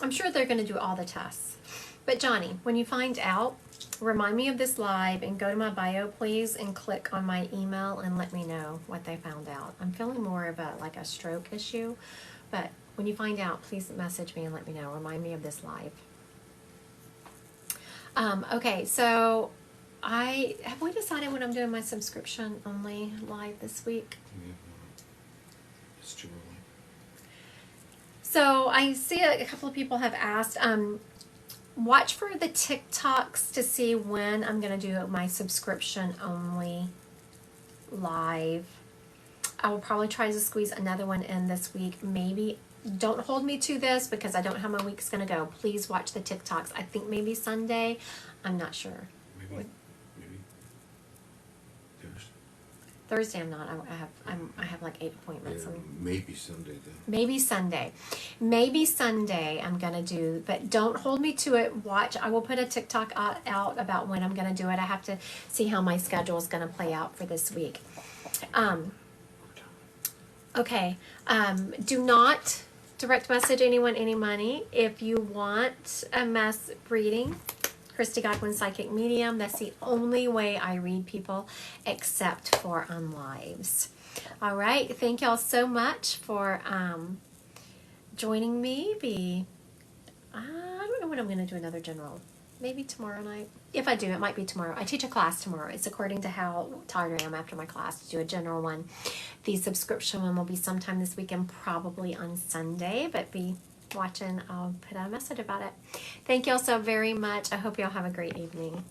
I'm sure they're going to do all the tests. But Johnny, when you find out, remind me of this live and go to my bio, please, and click on my email and let me know what they found out. I'm feeling more of a stroke issue, but when you find out, please message me and let me know. Remind me of this live. Okay, so have we decided when I'm doing my subscription only live this week? We have not. It's too early. So I see a couple of people have asked, watch for the TikToks to see when I'm going to do my subscription only live. I will probably try to squeeze another one in this week. Maybe, don't hold me to this because I don't know how my week's going to go. Please watch the TikToks. I think maybe Sunday. I'm not sure. Maybe Thursday I'm not. I have like 8 appointments. yeah, maybe Sunday then. Maybe Sunday. Maybe Sunday I'm going to do, but don't hold me to it. Watch. I will put a TikTok out about when I'm going to do it. I have to see how my schedule is going to play out for this week. Okay. Do not direct message anyone any money. If you want a mass reading, Christy Godwin Psychic Medium. That's the only way I read people except for on lives. All right. Thank y'all so much for joining me. I don't know when I'm going to do another general. Maybe tomorrow night. If I do, it might be tomorrow. I teach a class tomorrow. It's according to how tired I am after my class to do a general one. The subscription one will be sometime this weekend, probably on Sunday, but be watching. I'll put out a message about it. Thank y'all so very much. I hope y'all have a great evening.